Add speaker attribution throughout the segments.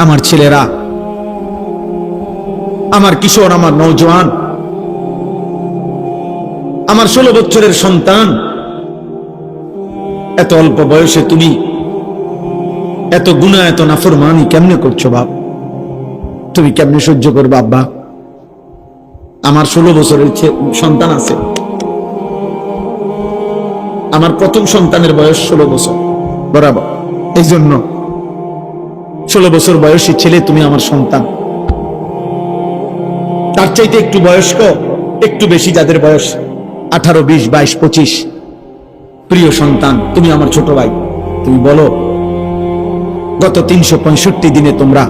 Speaker 1: আমার ছেলেরা, আমার কিশোর, আমার নওজোয়ান, আমার 16 বছরের সন্তান, এত অল্প বয়সে তুমি এত গুনাহ, এত নাফরমানি কেমনে করছো বাপ? তুমি কেমনে সহ্য করবে আব্বা? আমার 16 বছরের সন্তান আছে। আমার প্রথম সন্তানের বয়স 16 বছর বরাবর। এই জন্য 16 বছর বয়সী ছেলে তুমি আমার সন্তান। তার চাইতে একটু বয়স্ক, একটু বেশি যাদের বয়স 18, 20, 22, 25, প্রিয় সন্তান, তুমি আমার ছোট ভাই। তুমি বলো, গত 365 দিনে তোমরা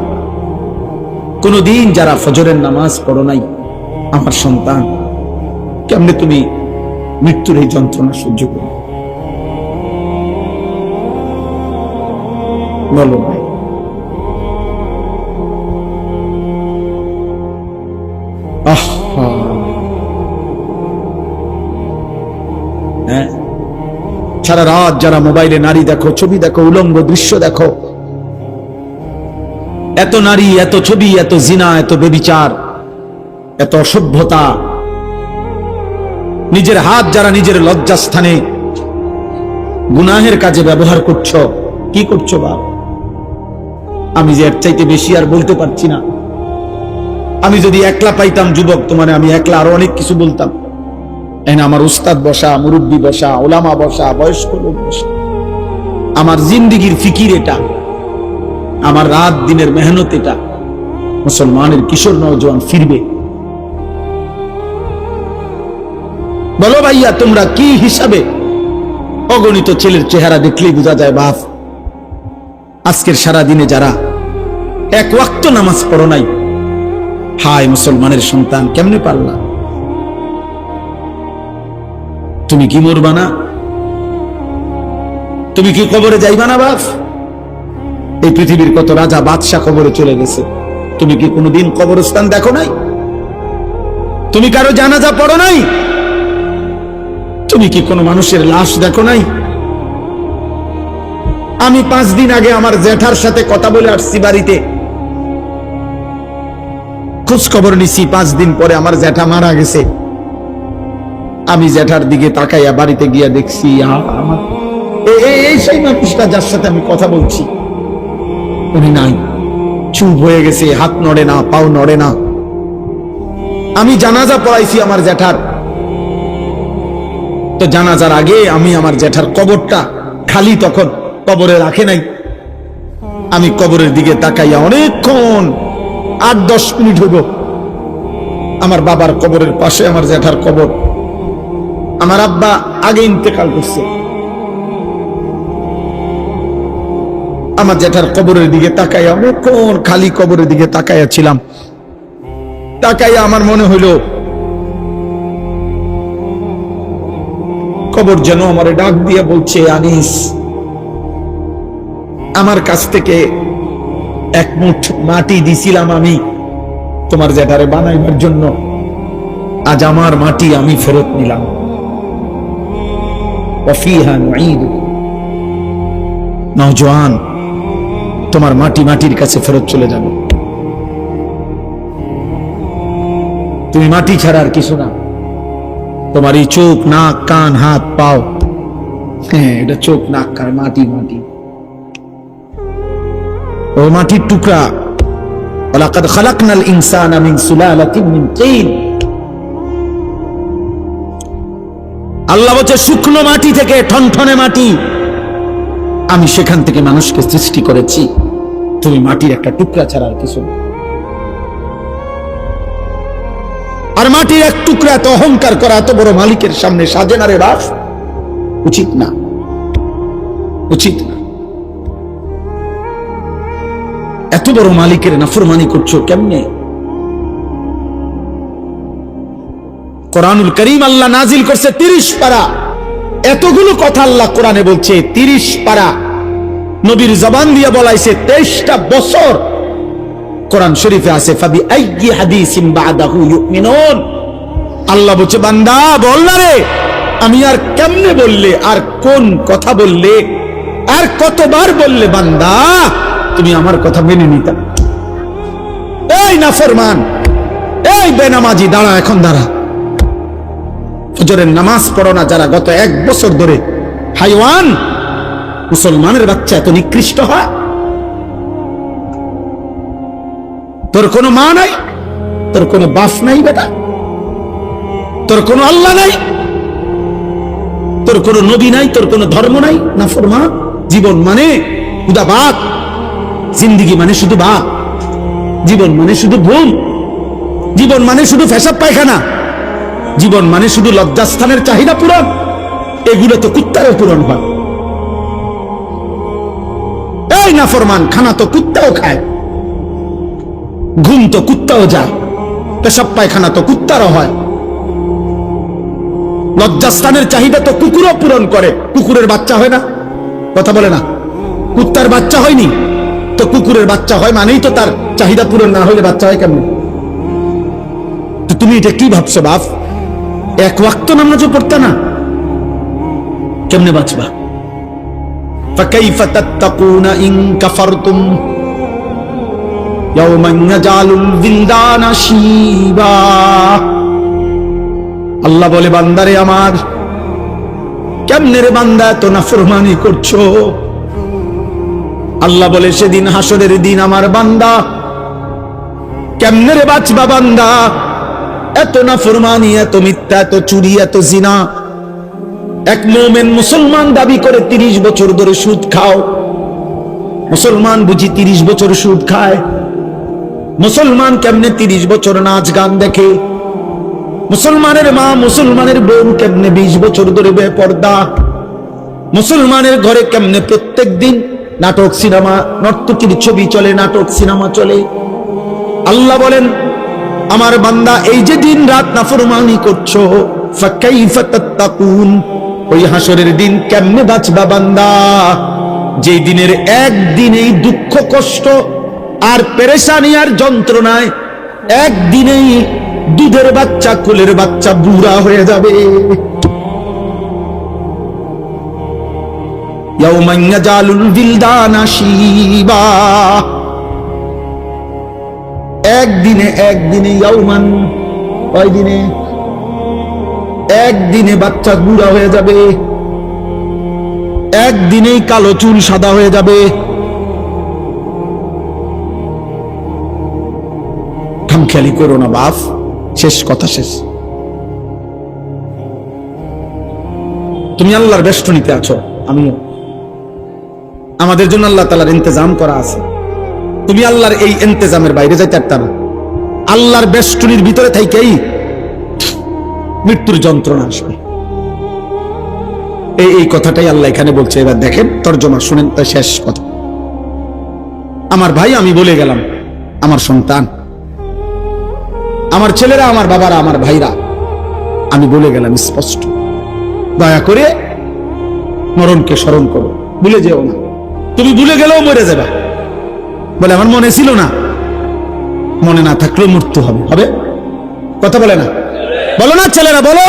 Speaker 1: কোনদিন যারা ফজরের নামাজ পড়ো নাই, আমার সন্তান, কেমনে তুমি মৃত্যুর এই যন্ত্রণা সহ্য করো? বলো ভাই। হ্যাঁ, সারা রাত যারা মোবাইলে নারী দেখো, ছবি দেখো, উলঙ্গ দৃশ্য দেখো, এত নারী, এত ছবি, এত জিনা, এত ব্যভিচার, এত অসভ্যতা, নিজের হাত যারা নিজের লজ্জাস্থানে গুনাহের কাজে ব্যবহার করছো, কি করছো বাপ? আমি যে এর চাইতে বেশি আর বলতে পারছি না। আমি যদি একলা পাইতাম যুবক, তোমার আমি একলা আরো অনেক কিছু বলতাম। আমার উস্তাদ বসা, মুরব্বী বসা, ওলামা বসা, বয়স্ক লোক বসা। আমার জিন্দিগির ফিকির এটা, আমার রাত দিনের মেহনত এটা। মুসলমানের কিশোর নওজোয়ান ফিরবে। বলো ভাইয়া, তোমরা কি হিসাবে? অগণিত ছেলের চেহারা দেখলেই বোঝা যায় বাপ, আজকের সারা দিনে যারা এক ওয়াক্ত নামাজ পড়ো নাই, হায় মুসলমানের সন্তান, কেমনে পারলা? তুমি কি মরবা না? তুমি কি কবরে যাইবা না বাপ? এই পৃথিবীর কত রাজা বাদশাহ কবরে চলে গেছে, তুমি কি কোনোদিন কবরস্থান দেখো নাই? তুমি কারো জানাজা পড়ো নাই? তুমি কি কোনো মানুষের লাশ দেখো নাই? আমি 5 দিন আগে আমার জ্যাঠার সাথে কথা বলে আসছি বাড়িতে, খোঁজ খবর নিছি। 5 দিন পরে আমার জ্যাঠা মারা গেছে। আমি জ্যাঠার দিকে তাকাইয়া বাড়িতে গিয়া দেখছি এই সেই মানুষটা যার সাথে আমি কথা বলছি, উনি নাই, চুপ হয়ে গেছে, হাত নড়ে না, পাও নড়ে না। আমি জানাজা পড়াইছি আমার জ্যাঠার, তো জানাজার আগে আমি আমার জ্যাঠার কবরটা খালি, তখন কবরে রাখে নাই। আমি কবরের দিকে তাকাইয়া অনেকক্ষণ, 8-10 মিনিট হইব, আমার বাবার কবরের পাশে আমার জ্যাঠার কবর। আমার আব্বা আগে ইন্তেকাল করছে। আমার জ্যাঠার কবরের দিকে তাকাইয়া অনেকক্ষণ, খালি কবরের দিকে তাকাইয়া ছিলাম। তাকাইয়া আমার মনে হইল কবর যেন আমারে ডাক দিয়ে বলছে, আনিস, আমার কাছ থেকে 1 মুঠ মাটি দিছিলাম আমি তোমার জ্যাঠারে বানাইবার জন্য, আজ আমার মাটি আমি ফেরত নিলাম। ওয়াফিহা নুঈদু। নওজোয়ান, তোমার মাটি মাটির কাছে ফেরত চলে যাবে। তুমি মাটি ছাড়া আর কিছু না। তোমার এই চোখ, নাক, কান, হাত, পাও, হ্যাঁ, এটা চোখ, নাক, কান, মাটি, মাটি, ও মাটির টুকরা। ওয়ালাকাদ খালাকনাল ইনসানা মিন সুলালাতিন মিন তিন। আল্লাহ বলছে, শুকনো মাটি থেকে, ঠনঠনে মাটি, আমি সেখান থেকে মানুষকে সৃষ্টি করেছি। তুমি মাটির একটা টুকরা ছাড়া আর কিছু না। আর মাটির এক টুকরা এত অহংকার করা, এত বড় মালিকের সামনে সাজে না রে বাপ, উচিত না, উচিত না। এত বড় মালিকের নাফরমানি করছো কেমনে? কোরআনুল কারীম আল্লাহ নাজিল করছে 30 পারা। এতগুলো কথা আল্লাহ কোরআনে বলছে, 30 পারা নবীর জবান দিয়ে বলাইছে। 23টা বছর কোরআন শরীফে আছে, ফাবি আইয়ি হাদিসিন বাদাহু ইউমিনুন। আল্লাহ বলছে, বান্দা বল না রে, আমি আর কেমনে বললে, আর কোন কথা বললে, আর কতবার বললে বান্দা তুমি আমার কথা মেনে নিতা। এই নাফরমান, এই বেনামাজি, দাঁড়া, এখন দাঁড়া। ফজরের নামাজ পড়ো না যারা, গত 1 বছর ধরে হাইওয়ান, মুসলমানের বাচ্চা এত নিকৃষ্ট হয়? তোর কোনো মা নাই, তোর কোনো বাপ নাই বেটা, তোর কোনো আল্লাহ নাই, তোর কোনো নবী নাই, তোর কোনো ধর্ম নাই। নাফরমান, জীবন মানে খুদা বাদ, জিন্দিগি মানে শুধু বাদ, জীবন মানে শুধু ভুল, জীবন মানে শুধু পেশাব পায়খানা, জীবন মানে শুধু লজ্জাস্থানের চাহিদা পূরণ। এগুলো তো কুত্তারও পূরণ হয়। এই নাফরমান, খানা তো কুত্তাও খায়, ঘুম তো কুত্তাও যায়, পেশাব পায়খানা তো কুত্তারও হয়, লজ্জাস্থানের চাহিদা তো কুকুরও পূরণ করে। কুকুরের বাচ্চা হয় না? কথা বলে না। কুত্তার বাচ্চা হয়নি তো কুকুরের বাচ্চা হয়, মানেই তো তার চাহিদা পূরণ না হলে বাচ্চা হয় কেমন? তো তুমি এটা কি ভাবছো বাপ? 1 ওয়াক্ত নামাজও পড়তা না, কেমনে বাঁচবা? ফাকাইফা তাত্তাকুনা ইন কাফারতুম ইয়াওমান ইয়াজালুল বিলদানা শিবা। আল্লাহ বলে, বান্দারে আমার, কেমনে রে বান্দা এত নাফরমানি করছো? আল্লাহ বলে, সেদিন হাসরের দিন আমার বান্দা কেমনে রে বাঁচবা? বান্দা এত নাফরমানি, এত মিথ্যা, এত চুরি, এত জিনা। এক মুমিন মুসলমান দাবি করে 30 বছর ধরে সুদ খাও। মুসলমান বুঝি 30 বছর সুদ খায়? মুসলমান কেমনে 30 বছর নাচ গান দেখে? মুসলমানের মা, মুসলমানের বোন কেমনে 20 বছর ধরে বেপর্দা? মুসলমানের ঘরে কেমনে প্রত্যেক দিন নাটক, সিনেমা, নর্তকীর ছবি চলে, নাটক সিনেমা চলে। আল্লাহ বলেন, আমার বান্দা এই যে দিন রাত নাফরমানি করছো, ফাকাইফা তাত্তাকুন, ওই হাসরের দিন কেমনে বাঁচবা বান্দা? যে দিনের একদিনেই দুঃখ, কষ্ট আর পেরেশানি আর যন্ত্রণায় একদিনেই দুধের বাচ্চা, কোলের বাচ্চা বুড়া হয়ে যাবে। ইয়াউমান ইয়াজালুল বিলদানা শিবা। একদিনে ইয়াউমান, কয়দিনে? একদিনে বাচ্চা বুড়া হয়ে যাবে, একদিনেই কালো চুল সাদা হয়ে যাবে। খামখেয়ালি করো না বাপ, শেষ কথা, শেষ। তুমি আল্লাহর বেষ্টনীতে আছো, আমিও। আমাদের জন্য আল্লাহ তাআলার ইন্তজাম করা আছে। তুমি আল্লাহর এই ইন্তজামের বাইরে যাইতে পারতা না। আল্লাহর বেষ্টনীর ভিতরে থাইকেই মৃত্যুর যন্ত্রণা আসবে। এই কথাটাই আল্লাহ এখানে বলছে। এবার দেখেন তরজমা শুনেন, তাই শেষ কথা। আমার ভাই, আমি বলে গেলাম, আমার সন্তান, আমার ছেলেরা, আমার বাবারা, আমার ভাইরা, আমি বলে গেলাম স্পষ্ট, দয়া করে মরণকে স্মরণ করো, ভুলে যেও না। তুমি ভুলে গেলেও মরে যাবে। বলে, আমার মনে ছিল না। মনে না থাকলেও মৃত্যু হবে, হবে? কথা বলে না, বলো না ছেলেরা, বলো।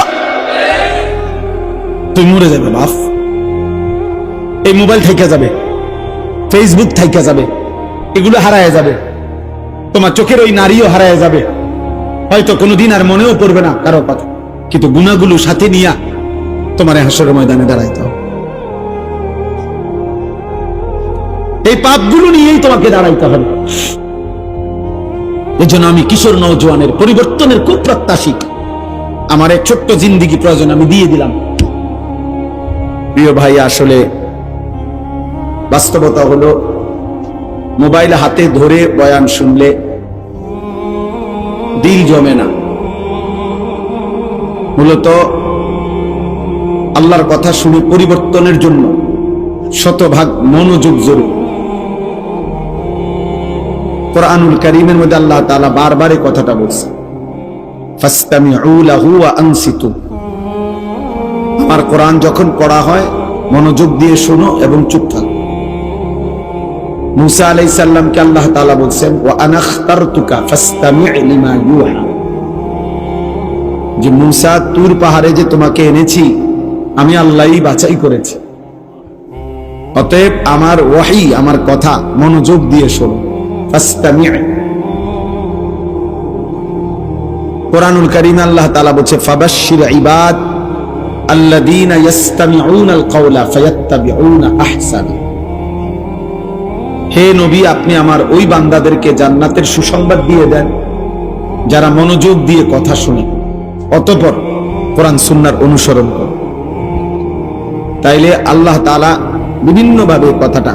Speaker 1: তুই মরে যাবে বাপ। এই মোবাইল থাইকা যাবে, ফেসবুক থাইকা যাবে, এগুলো হারায় যাবে। তোমার চোখের ওই নারীও হারায় যাবে। হয়তো কোনোদিন আর মনেও পড়বে না কারো কথা, কিন্তু গুনাহগুলো সাথে নিয়া তোমার হাসরের ময়দানে দাঁড়াইতে হবে। এই পাপগুলো নিয়েই তোমাকে দাঁড়াইতে হবে। এজন্য আমি কিশোর নওজোয়ানের পরিবর্তনের খুব প্রত্যাশী। আমার এক ছোট্ট জিন্দিগি প্রয়োজন, আমি দিয়ে দিলাম। প্রিয় ভাই, আসলে বাস্তবতা হলো, মোবাইল হাতে ধরে বয়ান শুনলে দিল জমে না। মূলত আল্লাহর কথা শুনে পরিবর্তনের জন্য শতভাগ মনোযোগ জরুরি। কুরআনুল কারীমের মধ্যে আল্লাহ তাআলা বারবার এই কথাটা বলছে, ফাসতামিউ লাহু ওয়া আনসিতু। আমার কোরআন যখন পড়া হয় মনোযোগ দিয়ে শোনো এবং চুপ থাকো। মুসা আলাইহিস সালামকে আল্লাহ তাআলা বলছেন, ওয়া আনা ইখতারতুকা ফাসতামি' লিমা ইউহা, যে মুসা, তুর পাহাড়ে যে তোমাকে এনেছি আমি আল্লাহই বাছাই করেছি, অতএব আমার ওয়াহি, আমার কথা মনোযোগ দিয়ে শোনো। ফাসতামি'। কোরআনুল কারীমে আল্লাহ তাআলা বলছে ফাবাশশির ইবাদ আল্লাযীনা ইস্তামিউনাল কাওলা ফায়াত্তাবিউনা আহসানা। হে নবী, আপনি আমার ওই বান্দাদেরকে জান্নাতের সুসংবাদ দিয়ে দেন যারা মনোযোগ দিয়ে কথা শুনে, অতঃপর কোরআন সুন্নাহর অনুসরণ করে। তাইলে আল্লাহ তাআলা বিভিন্নভাবে কথাটা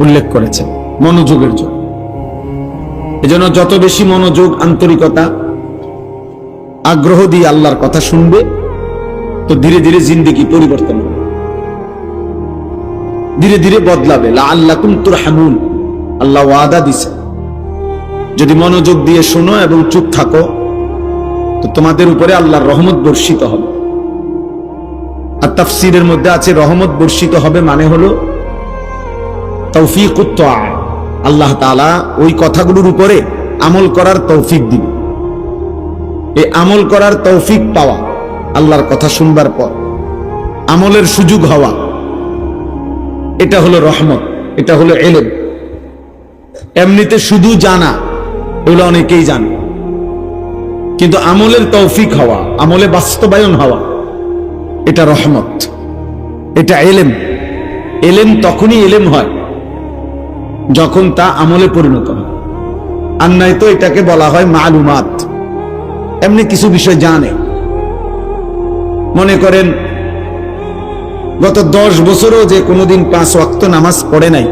Speaker 1: উল্লেখ করেছেন মনোযোগের জন্য। এজন্য যত বেশি মনোযোগ, আন্তরিকতা, আগ্রহ দিয়ে আল্লাহর কথা শুনবে, তো ধীরে ধীরে জিন্দেগি পরিবর্তন হবে, ধীরে ধীরে বদলাবে। লাআল্লাকুম তুরহামুন, আল্লাহ ওয়াদা দিছে, যদি মনোযোগ দিয়ে শোনো এবং চুপ থাকো তো তোমাদের উপরে আল্লাহর রহমত বর্ষিত হবে। আর তাফসীরের মধ্যে আছে রহমত বর্ষিত হবে মানে হলো তৌফিকুত তাআ, আল্লাহ তাআলা ওই কথাগুলোর উপরে আমল করার তৌফিক দিবে। এই আমল করার তৌফিক পাওয়া, আল্লাহর কথা শুনবার পর আমলের সুযোগ হওয়া, এটা হলো রহমত, এটা হলো ইলম। এমনিতে শুধু জানা, এগুলো অনেকেই জানে, কিন্তু আমলের তৌফিক হওয়া, আমলে বাস্তবায়ন হওয়া, এটা রহমত, এটা ইলম। ইলম তখনই ইলম হয় যখন তা আমলে পরিণত হয়। আর নাই তো এটাকে বলা হয় মালুমাত। এমনি কিছু বিষয় জানে, মনে করেন গত 10 বছরও যে কোনোদিন 5 ওয়াক্ত নামাজ পড়ে নাই,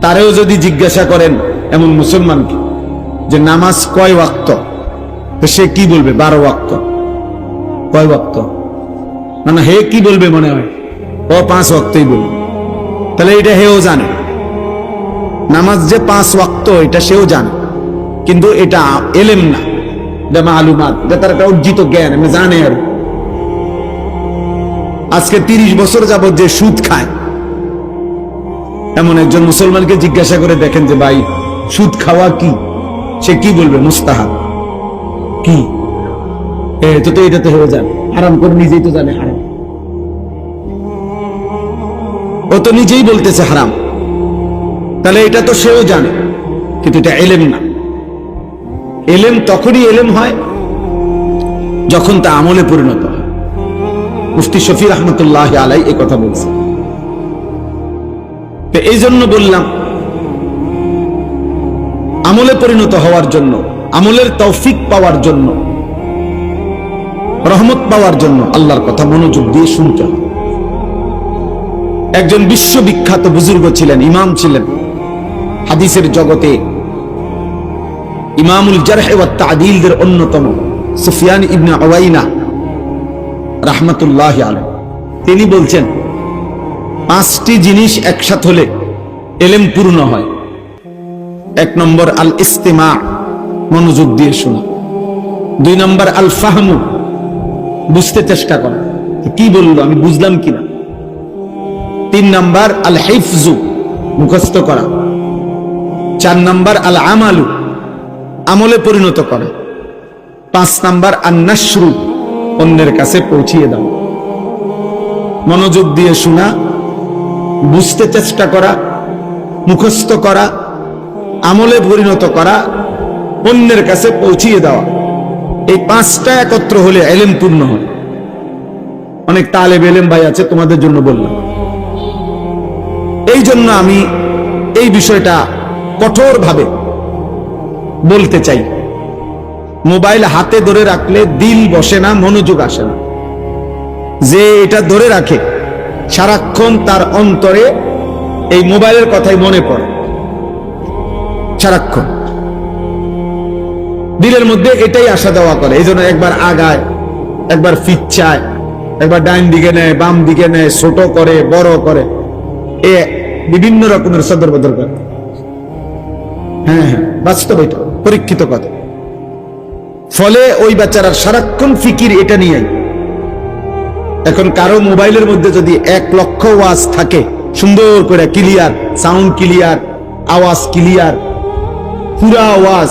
Speaker 1: তারেও যদি জিজ্ঞাসা করেন এমন মুসলমানকে যে নামাজ কয় ওয়াক্ত, তো সে কি বলবে? 12 ওয়াক্ত। কয় ওয়াক্ত মানে হে কি বলবে মনে হয়? ও 5 ওয়াক্তই বলবে। তাহলে এটা হেও জানে, নামাজ যে 5 ওয়াক্ত এটা সেও জানে, কিন্তু এটা ইলম না, এটা মালুমাত, এটা তার একটা অর্জিত জ্ঞান, আমি জানে। আর আজকে 30 বছর যাবত যে সুদ খায়, এমন একজন মুসলমানকে জিজ্ঞাসা করে দেখেন যে ভাই সুদ খাওয়া কি, সে কি বলবে? মুস্তাহাব। কি তো এটা তো হয়ে যাবে, হারাম করে নিজেই তো জানে হারাম, ও তো নিজেই বলতেছে হারাম, তাহলে এটা তো সেও জানে, কিন্তু এটা ইলম না। ইলম তখনই ইলম হয় যখন তা আমলে পরিণত হয়। মুফতি শফি রহমতুল্লাহ আলাই এই কথা বলছে। তো এই জন্য বললাম, আমলে পরিণত হওয়ার জন্য, আমলের তৌফিক পাওয়ার জন্য, রহমত পাওয়ার জন্য আল্লাহর কথা মনোযোগ দিয়ে শুনতে হবে। একজন বিশ্ববিখ্যাত বুজুর্গ ছিলেন, ইমাম ছিলেন হাদিসের জগতে, ইমামুল জারহ ওয়াত তা'দীলদের অন্যতম সুফিয়ান ইবনে উয়াইনা রাহমাতুল্লাহি আলাইহি। তিনি বলছেন 5টি জিনিস একসাথে হলে ইলম পূর্ণ হয়। 1 নম্বর আল ইস্তিমা, মনোযোগ দিয়ে শোনা। 2 নম্বর আল ফাহমু, বুঝতে চেষ্টা করা, কি বললো আমি বুঝলাম কিনা। 3 নম্বর আল হিফজু, মুখস্থ করা। 4 নম্বর আল আমালু, আমলে পরিণত করা। 5 নম্বর আন নাশরু, অন্যের কাছে পৌঁছিয়ে দাও। মনোযোগ দিয়ে শোনা, বুঝতে চেষ্টা করা, মুখস্থ করা, আমলে পরিণত করা, অন্যের কাছে পৌঁছিয়ে দেওয়া। এই 5টা একত্র হলে ইলম পূর্ণ হয়। অনেক তালেব ইলম ভাই আছে, তোমাদের জন্য বললাম। এই জন্য আমি এই বিষয়টা কঠোরভাবে বলতে চাই। মোবাইল হাতে ধরে রাখলে দিল বসে না, মনোযোগ আসে না। যে এটা ধরে রাখে সারাক্ষণ তার অন্তরে এই মোবাইলের কথাই মনে পড়ে, সারাক্ষণ দিলের মধ্যে এটাই আসা দেওয়া করে। এই জন্য একবার আগায়, একবার ফিচ্ছায়, একবার ডাইন দিকে নেয়, বাম দিকে নেয়, ছোট করে, বড় করে, এ বিভিন্ন রকমের সদর বদল করে। হ্যাঁ, বাস্তব, এটা পরীক্ষিত কথা। ফলে ওই বেচারার সারাক্ষণ ফিকির এটা নিয়ে। এখন কারো মোবাইলের মধ্যে যদি 1 লক্ষ ওয়াজ থাকে, সুন্দর করে ক্লিয়ার সাউন্ড, ক্লিয়ার আওয়াজ, ক্লিয়ার পুরা আওয়াজ,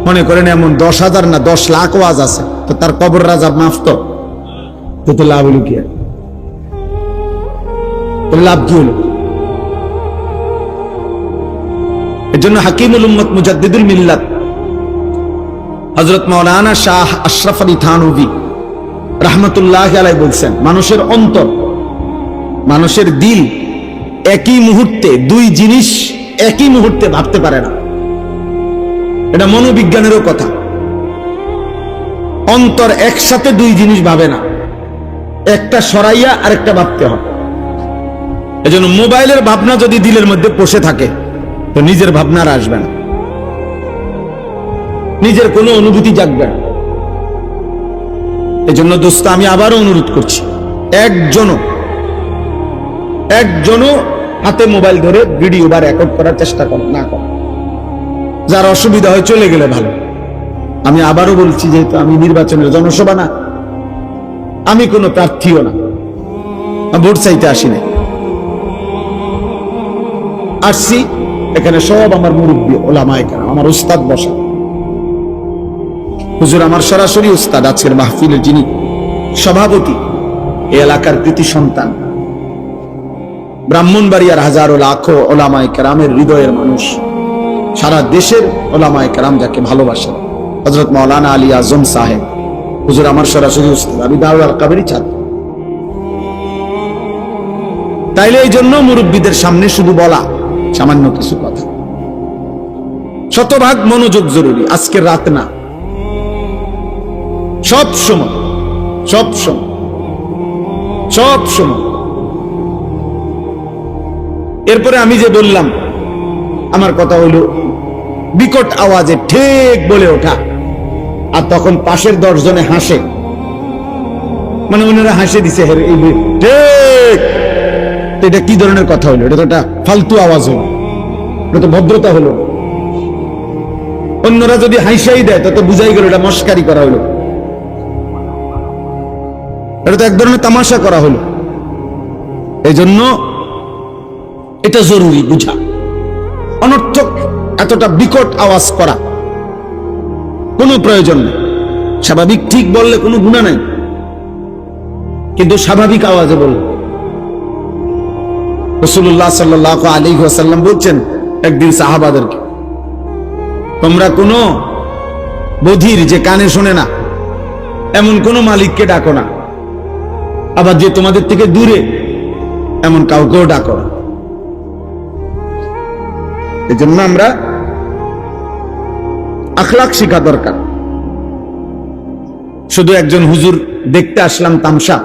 Speaker 1: মনে করেন এমন 10,000 না 10 লাখ ওয়াজ আছে, তো তার কবর রাজা মাফ তো লাভ হলো কি? তবে লাভ কি হলো? এর জন্য হাকিমুল উম্মত মুজাদ্দিদুল মিল্লাত হযরত মাওলানা শাহ আশরাফ আলী থানভী রাহমাতুল্লাহি আলাইহি বলছেন, মানুষের অন্তর, মানুষের দিল একই মুহূর্তে দুই জিনিস একই মুহূর্তে ভাবতে পারে না। এটা মনোবিজ্ঞানেরও কথা। অন্তর একসাথে দুই জিনিস ভাবে না, একটা সরাইয়া আরেকটা ভাবতে হয়। এজন্য মোবাইলের ভাবনা যদি দিলের মধ্যে বসে থাকে তো নিজের ভাবনা আর আসবে না, নিজের কোনো অনুভূতি জাগবে না। এজন্য দোস্ত, আমি আবারও অনুরোধ করছি, একজনও হাতে মোবাইল ধরে ভিডিও বা রেকর্ড করার চেষ্টা না কর। যার অসুবিধা হয় চলে গেলে ভালো। আমি আবারও বলছি, যেহেতু আমি নির্বাচনের জনসভা না, আমি কোনো প্রার্থীও না, ভোট চাইতে আসি নাই, আসছি এখানে সব আমার মুরব্বী ওলামায়ে কেরাম, আমার উস্তাদ বসা। হুজুর আমার সরাসরি উস্তাদ, আজকের মাহফিলের যিনি সভাপতি, এই এলাকার কৃতি সন্তান, ব্রাহ্মণবাড়িয়ার হাজারো লাখো ওলামায়ে কেরামের হৃদয়ের মানুষ, সারা দেশের ওলামায়ে কেরাম যাকে ভালোবাসেন, হযরত মাওলানা আলী আজম সাহেব। হুজুর আমার সরাসরি উস্তাদ, আমি দারুল আরকামেরই ছাত্র। তাইলে এই জন্য মুরব্বীদের সামনে শুধু বলা সামান্য কিছু কথা, শতভাগ মনোযোগ জরুরি। আজকের রাত না, সব সময়। এরপরে আমি যে বললাম, আমার কথা হইল বিকট আওয়াজে ঠিক বলে ওঠা, আর তখন পাশের 10 জনে হাসে, মানে ওনারা হাসে দিছে ঠিক। এটা কি ধরনের কথা হলো? এটা তো একটা ফালতু আওয়াজ হলো, এটা তো ভদ্রতা হলো। অন্যরা যদি হাসিই দেয় তত বুঝাই গেল এটা মস্কারি করা হলো, এটা তো এক ধরনের তামাশা করা হলো। এই জন্য এটা জরুরি বুঝা। অনর্থক এতটা বিকট আওয়াজ করা কোনো প্রয়োজন নেই। স্বাভাবিক ঠিক বললে কোনো গুনাহ নাই, কিন্তু স্বাভাবিক আওয়াজে বললে। রাসূলুল্লাহ সাল্লাল্লাহু আলাইহি ওয়াসাল্লাম বলছেন একদিন সাহাবাদেরকে, তোমরা কোনো বধির যে কানে শোনে না এমন কোন মালিককে ডাকো না, আবার যে তোমাদের থেকে দূরে এমন কাউকেও ডাকো না। এই জন্য আমরা আখলাক শিখা দরকার। শুধু একজন হুজুর দেখতে আসলাম তামসা,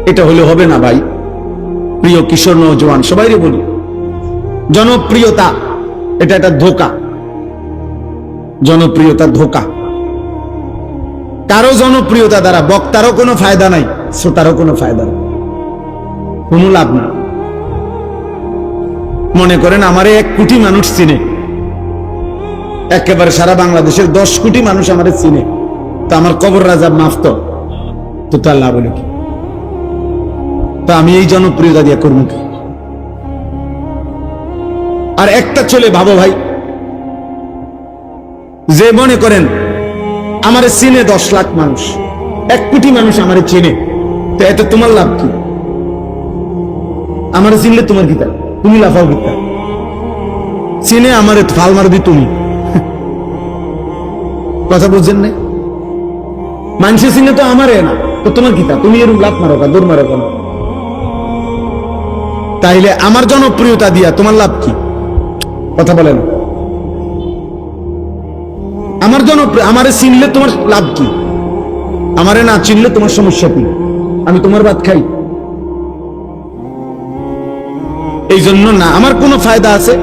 Speaker 1: এটা হলে হবে না ভাই। প্রিয় কিশোর নওজোয়ান সবাইরে বলি, জনপ্রিয়তা এটা একটা ধোঁকা। জনপ্রিয়তা ধোঁকা। কারো জনপ্রিয়তা দ্বারা বক্তারও কোনো ফায়দা নাই, শ্রোতারও কোনো ফায়দা নাই, কোনো লাভ না। মনে করেন আমারে 1 কোটি মানুষ চিনে, একেবারে সারা বাংলাদেশের 10 কোটি মানুষ আমারে চিনে, তো আমার কবর রাজাব মাফ তো তার লাভ হলো কি? তো আমি এই জনপ্রিয়তা দিয়ে করবো কি? আর একটা চলে ভাবো ভাই, যে মনে করেন আমারে চিনে 10 লাখ মানুষ, 1 কোটি মানুষ আমারে চিনে, তো এতে তোমার লাভ কি? আমারে চিনলে তোমার কি তার? তুমি লাফাও কি তার? চিনে আমারে ফাল মারবি তুমি, কথা বুঝছেন না? মানুষে চিনে তো আমারে না, তো তোমার কি তা? তুমি এরকম লাভ মারো কা, দৌড় মারো কেন? তাইলে আমার জনপ্রিয়তা দিয়া তোমার লাভ কি? কথা বলেন। আমার জনপ্রিয়, আমারে চিনলে তোমার লাভ কি? আমারে না চিনলে তোমার সমস্যা কি? আমি তোমার ভাত খাই? এই জন্য না আমার কোনো ফায়দা আছে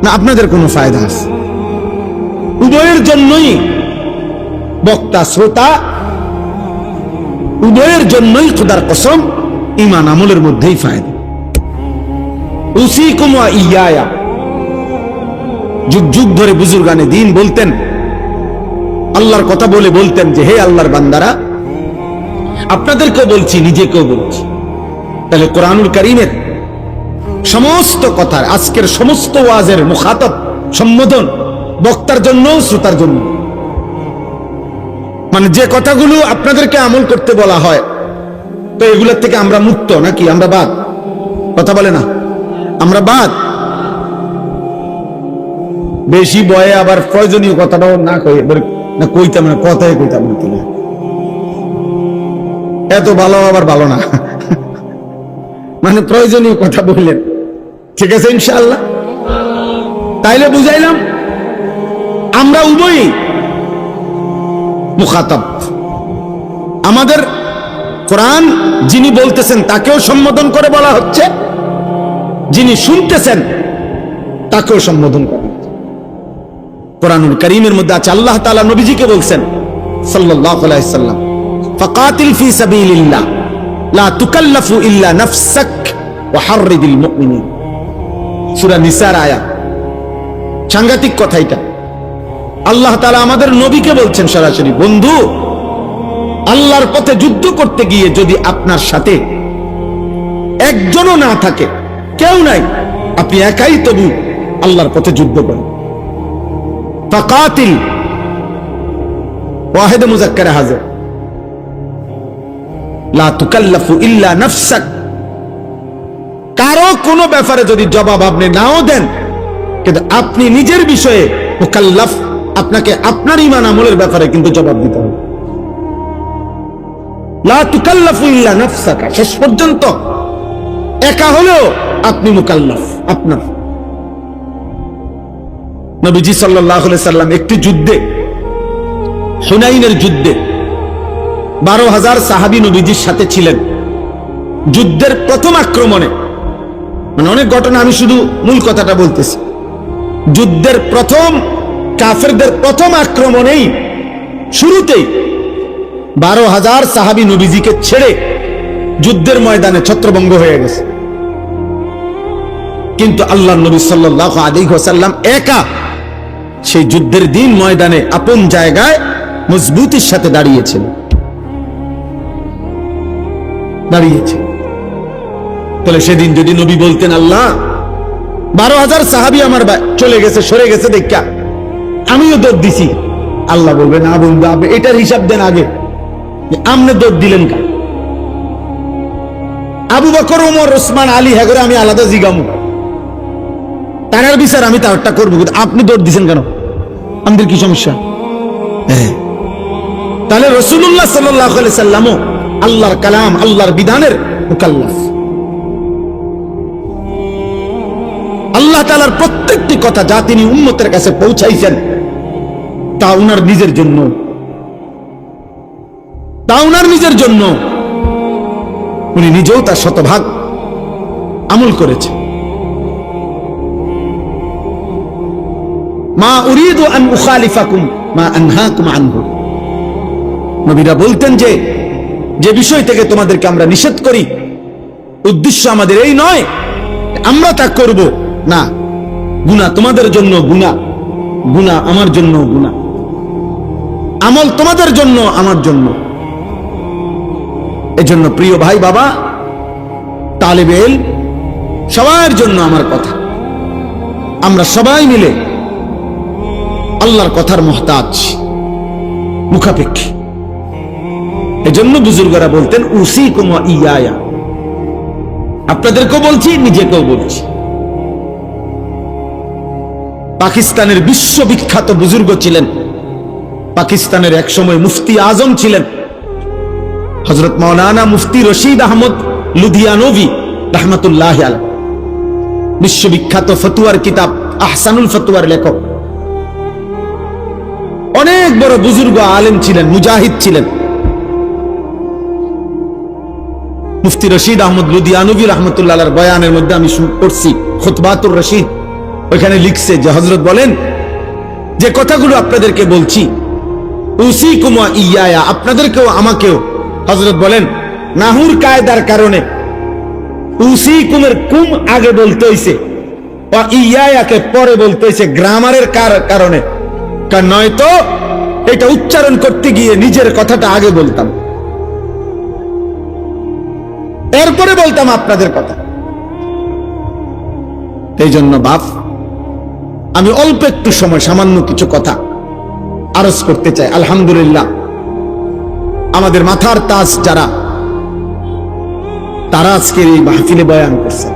Speaker 1: না আপনাদের কোনো ফায়দা আছে, উভয়ের জন্যই বক্তা শ্রোতা উভয়ের জন্যই খোদার কসম ঈমান আমলের মধ্যেই ফায়দা। উসিকুম ওয়া ইয়া, যুগ যুগ ধরে বুজুর্গানে দ্বীন বলতেন, আল্লাহর কথা বলে বলতেন যে হে আল্লাহর বান্দারা, আপনাদেরকেও বলছি নিজেকেও বলছি। তাহলে কোরআনুল কারীমের সমস্ত কথার, আজকের সমস্ত ওয়াজের মুখাতাব সম্বোধন বক্তার জন্য শ্রোতার জন্য। মানে যে কথাগুলো আপনাদেরকে আমল করতে বলা হয়, তো এগুলোর থেকে আমরা মুক্ত নাকি আমরা বাদ? কথা বলে না, আমরা বাদ। বেশি বয়ে আবার প্রয়োজনীয় কথাটাও না কই, না কইতাম না, কথাই কইতাম না, তুমি এত ভালো আবার ভালো না, মানে প্রয়োজনীয় কথা বললেন, ঠিক আছে ইনশাআল্লাহ। তাইলে বুঝাইলাম আমরা উভয়ই মুখাতাব। আমাদের কোরআন যিনি বলতেছেন তাকেও সম্বোধন করে বলা হচ্ছে, যিনি শুনতেছেন তাকেও সম্বোধন করা হচ্ছে। কোরআনুল কারীমের মধ্যে আছে আল্লাহ তাআলা নবীজিকে বলছেন সাল্লাল্লাহু আলাইহি ওয়াসাল্লাম, ফাকাতিল ফি সাবিলিল্লাহ লা তুকাল্লাফু ইল্লা নাফসাক ওয়া হাররিদিল মুমিনিন। সূরা নিসার আয়াত। সাংঘাতিক কথা এটা। আল্লাহ তাআলা আমাদের নবীকে বলছেন সরাসরি, বন্ধু আল্লাহর পথে যুদ্ধ করতে গিয়ে যদি আপনার সাথে একজনও না থাকে, কেউ নাই, আপনি একাই তবু আল্লাহর পথে যুদ্ধ করেন। ফাকাতিল ওয়াহিদ মুযাক্কার হাজির, লা তুকাল্লাফু ইল্লা নাফসাক। কারো কোনো ব্যাপারে যদি জবাব আপনি নাও দেন, কিন্তু আপনি নিজের বিষয়ে মুকাল্লাফ, আপনাকে আপনার ঈমান আমলের ব্যাপারে কিন্তু জবাব দিতে হবে। লা তুকাল্লাফু ইল্লা নাফসাক, শেষ পর্যন্ত একা হলেও আপনি মুকাল্লাফ। আপনার নবীজি সাল্লাল্লাহু আলাইহি সাল্লাম একটি যুদ্ধে, হুনাইনের যুদ্ধে 12,000 সাহাবী নবীজির সাথে ছিলেন। যুদ্ধের প্রথম আক্রমণে, মানে অনেক ঘটনা, আমি শুধু মূল কথাটা বলতেছি। যুদ্ধের প্রথম কাফেরদের প্রথম আক্রমণেই শুরুতেই 12,000 সাহাবী নবীজিকে ছেড়ে যুদ্ধের ময়দানে ছত্রভঙ্গ হয়ে গেছে। কিন্তু আল্লাহর নবী সাল্লাল্লাহু আলাইহি ওয়াসাল্লাম একা সেই যুদ্ধের দিন ময়দানে আপন জায়গায় মজবুতির সাথে দাঁড়িয়েছেন। তাহলে সেদিন যদি নবী বলতেন, আল্লাহ 12,000 সাহাবী আমার চলে গেছে, সরে গেছে দেখা আমিও দৌড় দিছি, আল্লাহ বলবে না বন্ধু, আপনি এটার হিসাব দেন আগে, আপনি দৌড় দিলেন কেন? আবু বকর, ওমর, ওসমান, আলী, হ্যাঁ আমি আলাদা জিগামু, তার বিচার আমি তারটা করবো, কিন্তু আপনি দৌড় দিচ্ছেন কেন? আমাদের কি সমস্যা? তাহলে রাসূলুল্লাহ সাল্লাল্লাহু আলাইহি সাল্লামও আল্লাহর কালাম, আল্লাহর বিধানের মুকাল্লাফ। আল্লাহ তাআলার প্রত্যেকটি কথা যা তিনি উম্মতের কাছে পৌঁছাইছেন তা উনার নিজের জন্য, উনি নিজেও তার শতভাগ আমল করেছেন। মা উরিদু আন উখালিফাকুম মা আনহাকুম আনহু। নবীরা বলতেন যে বিষয় থেকে তোমাদেরকে আমরা নিষেধ করি, উদ্দেশ্য আমাদের এই নয় আমরা তা করব না। গুনাহ তোমাদের জন্য গুনাহ, গুনাহ আমার জন্য গুনাহ, আমল তোমাদের জন্য আমার জন্য। এজন্য প্রিয় ভাই, বাবা, তালেবে ইলম, সবার জন্য আমার কথা, আমরা সবাই মিলে আল্লাহর কথার মুহতাজ, মুখাপেক্ষী। এজন্য বুজুর্গরা বলতেন উসিকুম ওয়া ইয়া, আপনাদেরকেও বলছি, নিজেকেও বলছি। পাকিস্তানের বিশ্ববিখ্যাত বুজুর্গ ছিলেন, পাকিস্তানের একসময় মুফতি আজম ছিলেন হযরত মাওলানা মুফতি রশিদ আহমদ লুধিয়ানভি রাহমাতুল্লাহি আলাইহি, বিশ্ববিখ্যাত ফতোয়ার কিতাব আহসানুল ফতোয়ার লেখক। অনেক বড় বুজুর্গ আলেম ছিলেন, মুজাহিদ ছিলেন। মুফতি রশিদ আহমদ লুধিয়ানভি রাহমাতুল্লাহ আলাইহির বয়ানের মধ্যে আমি পড়ছি খুতবাতুর রশিদ, ওইখানে লিখছে যে হযরত বলেন যে কথাগুলো আপনাদেরকে বলছি, উসিকুম ওয়া ইয়া, আপনাদেরকেও আমাকেও, হযরত বলেন নাহুর কায়দার কারণে উসিকুমের কুম আগে বলতে হইছে, ওয়া ইয়াকে পরে বলতে হইছে গ্রামারের কারণে। কারণ নয়তো এটা উচ্চারণ করতে গিয়ে নিজের কথাটা আগে বলতাম, এরপরে বলতাম আপনাদের কথা। এই জন্য বাপ, আমি অল্প একটু সময় সামান্য কিছু কথা আরজ করতে চাই। আলহামদুলিল্লাহ, আমাদের মাথার তাজ যারা, তারা আজকের এই মাহফিলে বয়ান করছেন।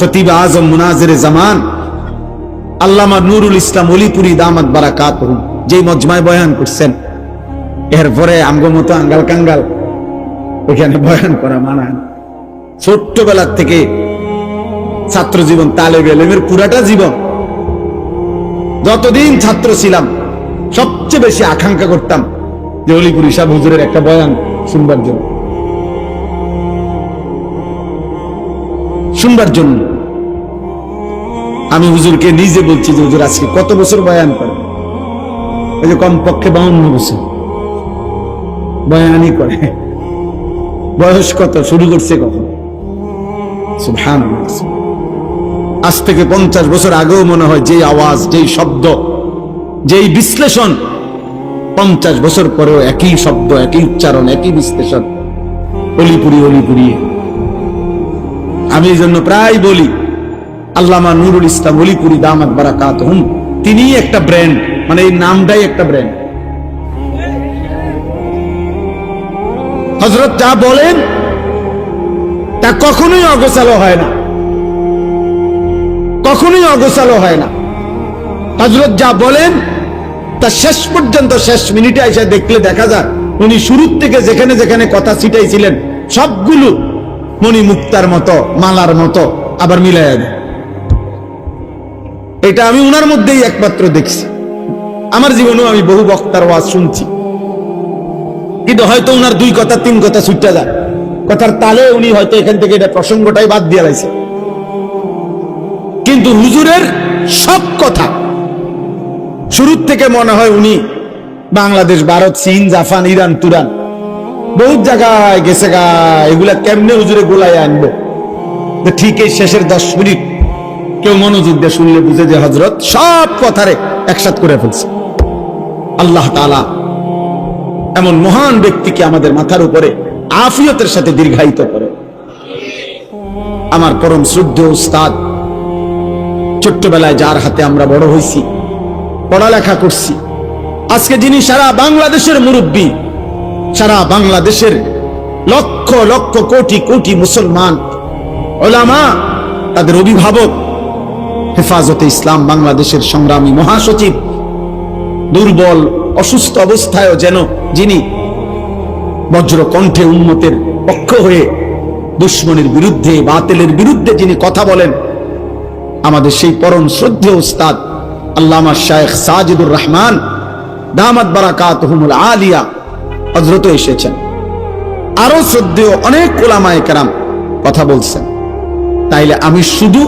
Speaker 1: খতিব আজম মুনাজিরে জামান আল্লামা নুরুল ইসলাম অলিপুরি দামাত বারাকাতুহু যে মজমায় বয়ান করছেন, এরপরে আমগো মতো আঙ্গাল কাঙ্গাল ওখানে বয়ান করা মানায় না। ছোট্টবেলা থেকে ছাত্র জীবন, তালেবে ইলমের পুরাটা জীবন, যতদিন ছাত্র ছিলাম সবচেয়ে বেশি আকাঙ্ক্ষা করতাম যে অলিপুরি সাহেব হুজুরের একটা বয়ান শুনবার জন্য। আমি হুজুরকে নিজে বলছি যে হুজুর আজকে কত বছর বয়ান করে? ওই যে কমপক্ষে 52 বছর বয়ানই করে। বয়স কত, শুরু করছে কখন? সুবহানাল্লাহ। আজ থেকে 50 বছর আগেও মনে হয় যেই আওয়াজ, যেই শব্দ, যেই বিশ্লেষণ, 50 বছর পরেও একই শব্দ, একই উচ্চারণ, একই বিশ্লেষণ। অলিপুরি অলিপুরি। আমি এই জন্য প্রায় বলি আল্লামা নুরুল ইসলাম অলিপুরি দামাত বারাকাতুহু তিনি একটা ব্র্যান্ড, মানে এই নামটাই একটা ব্র্যান্ড। হযরত যা বলেন তা কখনোই অগোছালো হয় না, কখনোই অগোছালো হয় না। হযরত যা বলেন তা শেষ পর্যন্ত, শেষ মিনিটে এসে দেখলে দেখা যায় উনি শুরুর থেকে যেখানে যেখানে কথা ছিটাইছিলেন সবগুলো মণি মুক্তার মতো, মালার মতো আবার মিলাইয়া দেয়। এটা আমি উনার মধ্যেই একমাত্র দেখছি। আমার জীবনেও আমি বহু বক্তার ওয়াজ শুনছি, কিন্তু হয়তো উনার 2 কথা 3 কথা ছুটতে যায়, কথার তালে উনি হয়তো এখান থেকে এটা প্রসঙ্গটাই বাদ দিয়ে লাইছে। কিন্তু হুজুরের সব কথা শুরুর থেকে মনে হয় উনি বাংলাদেশ, ভারত, চীন, জাপান, ইরান, তুরান বহুত জায়গায় গেছে গা, এগুলা কেমনে হুজুরে গোলায় আনবো। ঠিক এই শেষের 10 মিনিট কেউ মনোযোগ দিয়ে শুনলে বুঝে যে হযরত সব কথারে একসাথ করে ফেলছে। আল্লাহ তাআলা এমন মহান ব্যক্তিকে আমাদের মাথার উপরে আফিয়তের সাথে দীর্ঘায়িত করে। আমার পরম শ্রদ্ধেয় উস্তাদ, ছোট্টবেলায় যার হাতে আমরা বড় হইছি, পড়ালেখা করছি, আজকে যিনি সারা বাংলাদেশের মুরব্বী, সারা বাংলাদেশের লক্ষ লক্ষ কোটি কোটি মুসলমান উলামা, তাদের অভিভাবক, হেফাজতে ইসলাম বাংলাদেশের সংগ্রামী মহাসচিব, দুর্বল অসুস্থ অবস্থায়ও যেন যিনি বজ্র কণ্ঠে উম্মতের পক্ষ হয়ে দুশ্মনের বিরুদ্ধে, বাতিলের বিরুদ্ধে যিনি কথা বলেন, আমাদের সেই পরম শ্রদ্ধেয় উস্তাদ আল্লামা শায়েখ সাজিদুর রহমান দামাত বারাকাতুহুমুল আলিয়া হযরত এসেছেন। আরো শ্রদ্ধেয় অনেক উলামায়ে কেরাম কথা বলছেন। তাইলে আমি শুধু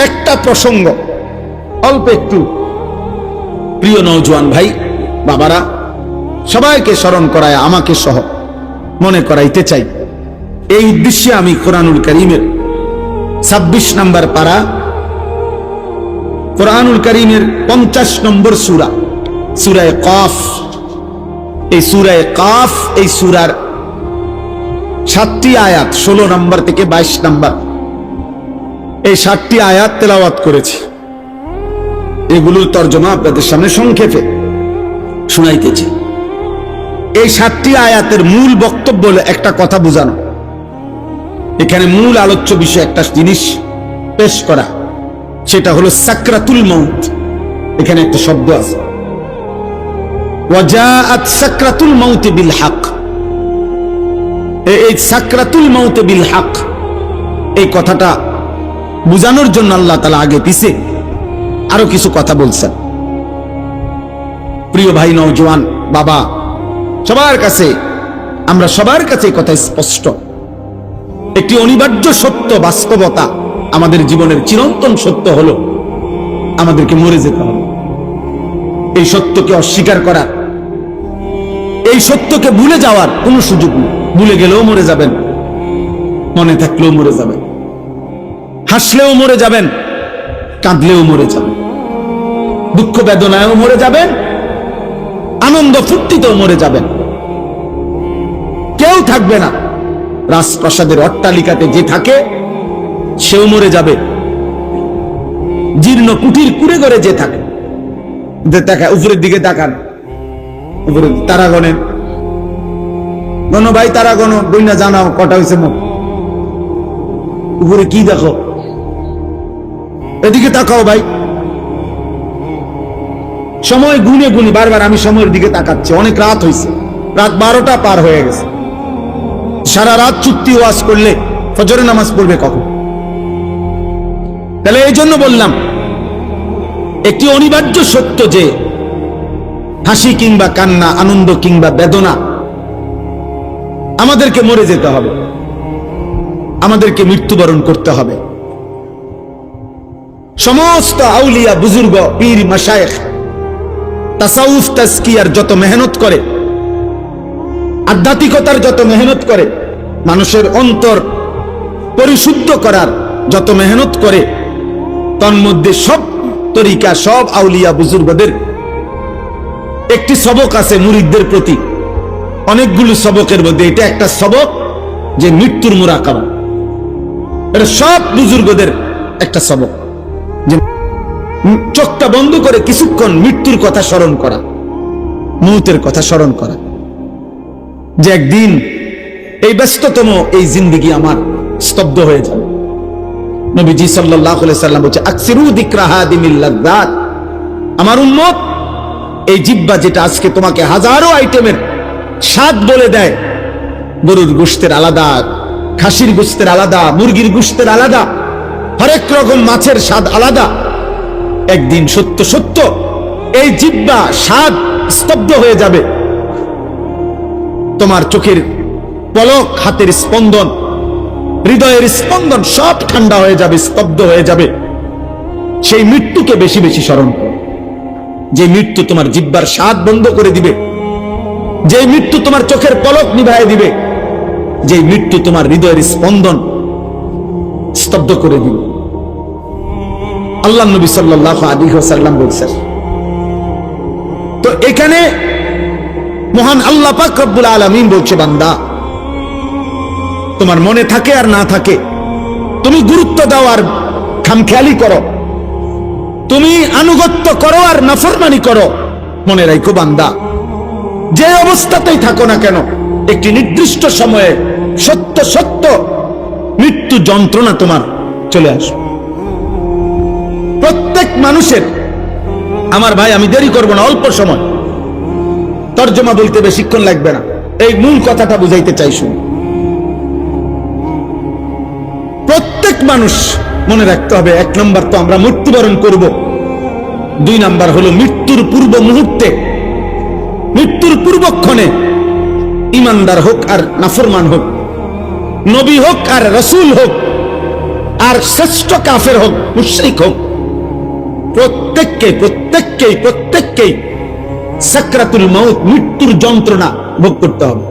Speaker 1: একটা প্রসঙ্গ অল্প একটু প্রিয় নওজোয়ান ভাই বাবারা সবাইকে স্মরণ করায়, আমাকে সহ মনে করাইতে চাই। এই উদ্দেশ্যে আমি কোরআনুল কারীমের 26 নম্বর পারা, কোরআনুল কারীমের 50 নম্বর সূরা, সূরা কাফ, এই সূরা কাফ, এই সূরার 7টি আয়াত 16 নম্বর থেকে 22 নম্বর, এই 7টি আয়াত তেলাওয়াত করেছি। এগুলোর তর্জমা আপনাদের সামনে সংক্ষেপে শুনাইতেছি। এই 7টি আয়াতের মূল বক্তব্য হলো একটা কথা বোঝানো, এখানে মূল আলোচ্য বিষয় একটা জিনিস পেশ করা, সেটা হলো সাকরাতুল মাউত। এখানে একটা শব্দ আছে, ওয়াজাআত সাকরাতুল মাউত বিল হক। এই সাকরাতুল মাউত বিল হক, এই কথাটা বুঝানোর জন্য আল্লাহ তাআলা আগে পিছে আরো কিছু কথা বলছেন। প্রিয় ভাই নওজোয়ান বাবা, সবার কাছে, আমরা সবার কাছে এই কথা স্পষ্ট, একটি অনিবার্য সত্য, বাস্তবতা, আমাদের জীবনের চিরন্তন সত্য হলো আমাদেরকে মরে যেতে হবে। এই সত্যকে অস্বীকার করার, এই সত্যকে ভুলে যাওয়ার কোনো সুযোগ নেই। ভুলে গেলেও মরে যাবেন, মনে থাকলেও মরে যাবেন, হাসলেও মরে যাবেন, কাঁদলেও মরে যাবেন, দুঃখ বেদনায়ও মরে যাবেন, আনন্দ ফুর্তিতেও মরে যাবেন। কেউ থাকবে না। রাজপ্রাসাদের অট্টালিকাতে যে থাকে সেও মরে যাবে, জীর্ণ কুটির কুড়ে ঘরে যে থাকে, উপরের দিকে তাকান, উপরে তারা গণেন, গণ ভাই, তারা গণ, বইনা জানাও কটা হয়েছে মুখ, উপরে কি দেখো? এদিকে তাকাও ভাই। সময় গুনে গুনি, বারবার আমি সময়ের দিকে তাকাচ্ছি, অনেক রাত হয়েছে, রাত 12টা পার হয়ে গেছে। সারা রাত চুক্তি ওয়াজ করলে ফজরের নামাজ পড়বে কখন? তাহলে এই জন্য বললাম, একটি অনিবার্য সত্য যে হাসি কিংবা কান্না, আনন্দ কিংবা বেদনা, আমাদেরকে মরে যেতে হবে, আমাদেরকে মৃত্যুবরণ করতে হবে। সমস্ত আউলিয়া, বুজুর্গ, পীর, মাশায়েখ তাসাউফ তাজকিয়ার যত মেহনত করে, আধ্যাত্মিকতার যত মেহনত করে, মানুষের অন্তর পরিশুদ্ধ করার যত মেহনত করে, তন্মধ্যে সব তরিকা, সব আউলিয়া বুজুর্গদের একটি সবক আছে মুরিদদের প্রতি। অনেকগুলো সবকের মধ্যে এটা একটা সবক, যে মৃত্যুর মুরাকাবা। এটা সব বুজুর্গদের একটা সবক, যে চোখটা বন্ধ করে কিছুক্ষণ মৃত্যুর কথা স্মরণ করা, মৌতের কথা স্মরণ করা, যে একদিন এই ব্যস্ততম এই জিন্দেগি আমার স্তব্ধ হয়ে যাবে। নবীজি সাল্লাল্লাহু আলাইহি সাল্লাম বলছে, আকসিরু যিকরা হাদিমিল লাযযাত, আমার উম্মত এই জিহ্বা যেটা আজকে তোমাকে হাজারো আইটেমের স্বাদ বলে দেয়, গরুর গোশতের আলাদা, খাসির গোশতের আলাদা, মুরগির গোশতের আলাদা, হরেক রকম মাছের স্বাদ আলাদা, একদিন সত্য সত্য এই জিহ্বা স্বাদ স্তব্ধ হয়ে যাবে। তোমার চোখের পলক, হাতের স্পন্দন, হৃদয়ের স্পন্দন সব ঠান্ডা হয়ে যাবে, স্তব্ধ হয়ে যাবে। সেই মৃত্যুকে বেশি বেশি স্মরণ করো, যে মৃত্যু তোমার জিহ্বার স্বাদ বন্ধ করে দিবে, যে মৃত্যু তোমার চোখের পলক নিভায় দিবে, যে মৃত্যু তোমার হৃদয়ের স্পন্দন স্তব্ধ করে দিবে। আল্লাহ নবী সাল্লাল্লাহু আলাইহি ওয়াসাল্লাম বলছেন। তো এখানে মহান আল্লাহ পাক রব্বুল আলামিন বলছে, বান্দা তোমার মনে থাকে আর না থাকে, তুমি গুরুত্ব দাও আর খামখেয়ালি করো, তুমি আনুগত্য করো আর নাফরমানি করো, মনে রাখো বান্দা, যে অবস্থাতেই থাকো না কেন, একটি নির্দিষ্ট সময়ে সত্য সত্য মৃত্যু যন্ত্রণা তোমার চলে আসবে। প্রত্যেক মানুষের, আমার ভাই আমি দেরি করব না, অল্প সময়, তর্জমা বলতে বেশিক্ষণ লাগবে না, এই মূল কথাটা বুঝাইতে চাই। শুনুন, প্রত্যেক মানুষ মনে রাখতে হবে, 1 নম্বর তো আমরা মৃত্যুবরণ করব, 2 নম্বর হলো মৃত্যুর পূর্ব মুহূর্তে, মৃত্যুর পূর্বক্ষণে ইমানদার হোক আর নাফরমান হোক, নবী হোক আর রাসূল হোক, আর শ্রেষ্ঠ কাফের হোক, মুশরিক হোক, প্রত্যেককেই সাকরাতুল মাউত, মৃত্যুর যন্ত্রণা ভোগ করতে হবে।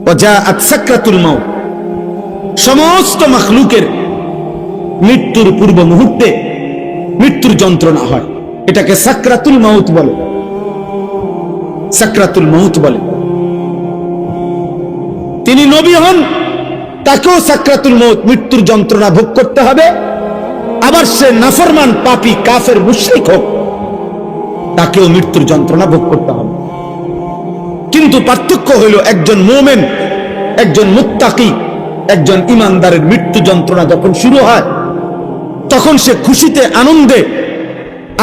Speaker 1: ওয়াজাআত সাকরাতুল মাউত, সমস্ত মাখলুকের মৃত্যুর পূর্ব মুহূর্তে মৃত্যুর যন্ত্রণা হয়, এটাকে সাকরাতুল মাউত বলে, সাকরাতুল মাউত বলে। তিনি নবী হন, তাকেও সাকরাতুল মাউত, মৃত্যুর যন্ত্রণা ভোগ করতে হবে। আবার সে নাফরমান, পাপী, কাফের, মুশরিক হোক, তাকেও মৃত্যুর যন্ত্রণা ভোগ করতে হবে। কিন্তু পার্থক্য হলো, একজন মুমিন, একজন মুত্তাকি, একজন ইমানদারের মৃত্যু যন্ত্রণা যখন শুরু হয়, তখন সে খুশিতে, আনন্দে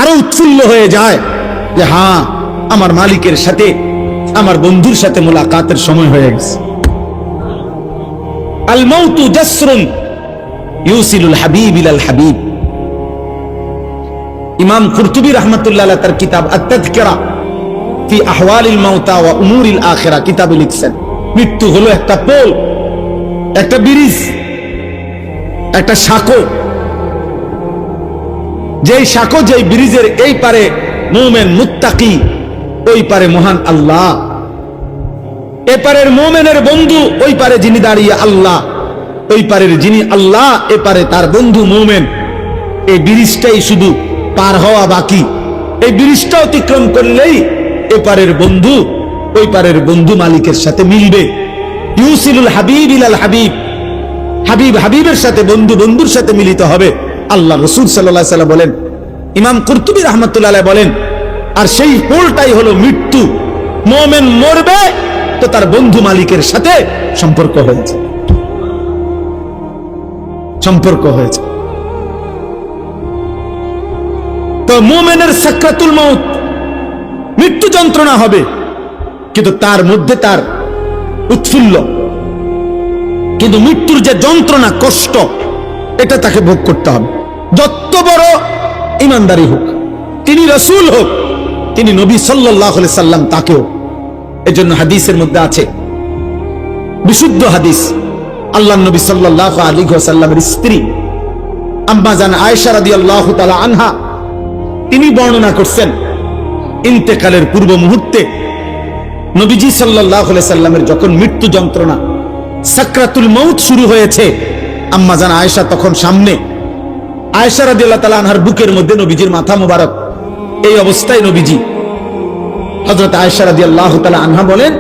Speaker 1: আরো উৎফুল্ল হয়ে যায়, যে হ্যাঁ, আমার মালিকের সাথে, আমার বন্ধুর সাথে মোলাকাতের সময় হয়ে গেছে। আল মাউতু জাসরুন ইউসিলুল হাবিব ইলাল হাবিব। ইমাম কুরতুবী রাহমাতুল্লাহ আলাইহি তার কিতাব আত-তাযকিরা ফি আহওয়ালিল মাউতা ওয়া উমুরিল আখিরা কিতাবে লিখছেন, মৃত্যু হলো একটা পোল, একটা ব্রিজ, একটা সাঁকো, যেই সাঁকো, যেই ব্রিজের এই পারে মুমিন মুত্তাকি, ওই পারে মহান আল্লাহ, এপারের মুমিনের বন্ধু, ওই পারে যিনি দাঁড়িয়ে আল্লাহ, ওই পারের যিনি আল্লাহ, এপারে তার বন্ধু মুমিন। এই ব্রিজটাই শুধু পার হওয়া বাকি, এই ব্রিজটা অতিক্রম করলেই এপারের বন্ধু ওই পারের বন্ধু মালিকের সাথে মিলবে। ইউসিলুল হাবিব ইলাল হাবিব, হাবিব হাবিবের সাথে, বন্ধু বন্ধুর সাথে মিলিত হবে। আল্লাহ রাসূল সাল্লাল্লাহু আলাইহি ওয়াসাল্লাম বলেন, ইমাম কুরতুবী রাহমাতুল্লাহ আলাইহি বলেন, আর সেই পোলটাই হলো মৃত্যু। মুমিন মরবে তো তার বন্ধু মালিকের সাথে সম্পর্ক হয়েছে, সম্পর্ক হয়েছে। তো মুমিনের সাকরাতুল মউত, মৃত্যু যন্ত্রণা হবে, কিন্তু তার মধ্যে তার উৎফুল্ল, কিন্তু মৃত্যুর যে যন্ত্রণা কষ্ট এটা তাকে ভোগ করতে হবে। যত বড় ইমানদারি হোক, তিনি রাসূল হোক, তিনি নবী সাল্লাল্লাহু আলাইহি সাল্লাম, তাকেও। এজন্য হাদিসের মধ্যে আছে, বিশুদ্ধ হাদিস, আল্লাহর নবী সাল্লাল্লাহু আলাইহি ওয়াসাল্লামের স্ত্রী আম্মা জান আয়েশা রাদিয়াল্লাহু তাআলা আনহা, তিনি বর্ণনা করছেন ইন্তেকালের পূর্ব মুহূর্তে নবীজি সাল্লাল্লাহু আলাইহি সাল্লামের যখন মৃত্যু যন্ত্রণা সাকরাতুল মউত শুরু হয়েছে, আম্মা জান আয়েশা তখন সামনে, আয়েশা রাদিয়াল্লাহু তাআলা আনহার বুকের মধ্যে নবীজির মাথা মোবারক। এই অবস্থায় নবীজি, হযরত আয়েশা রাদিয়াল্লাহু তাআলা আনহা বলেন,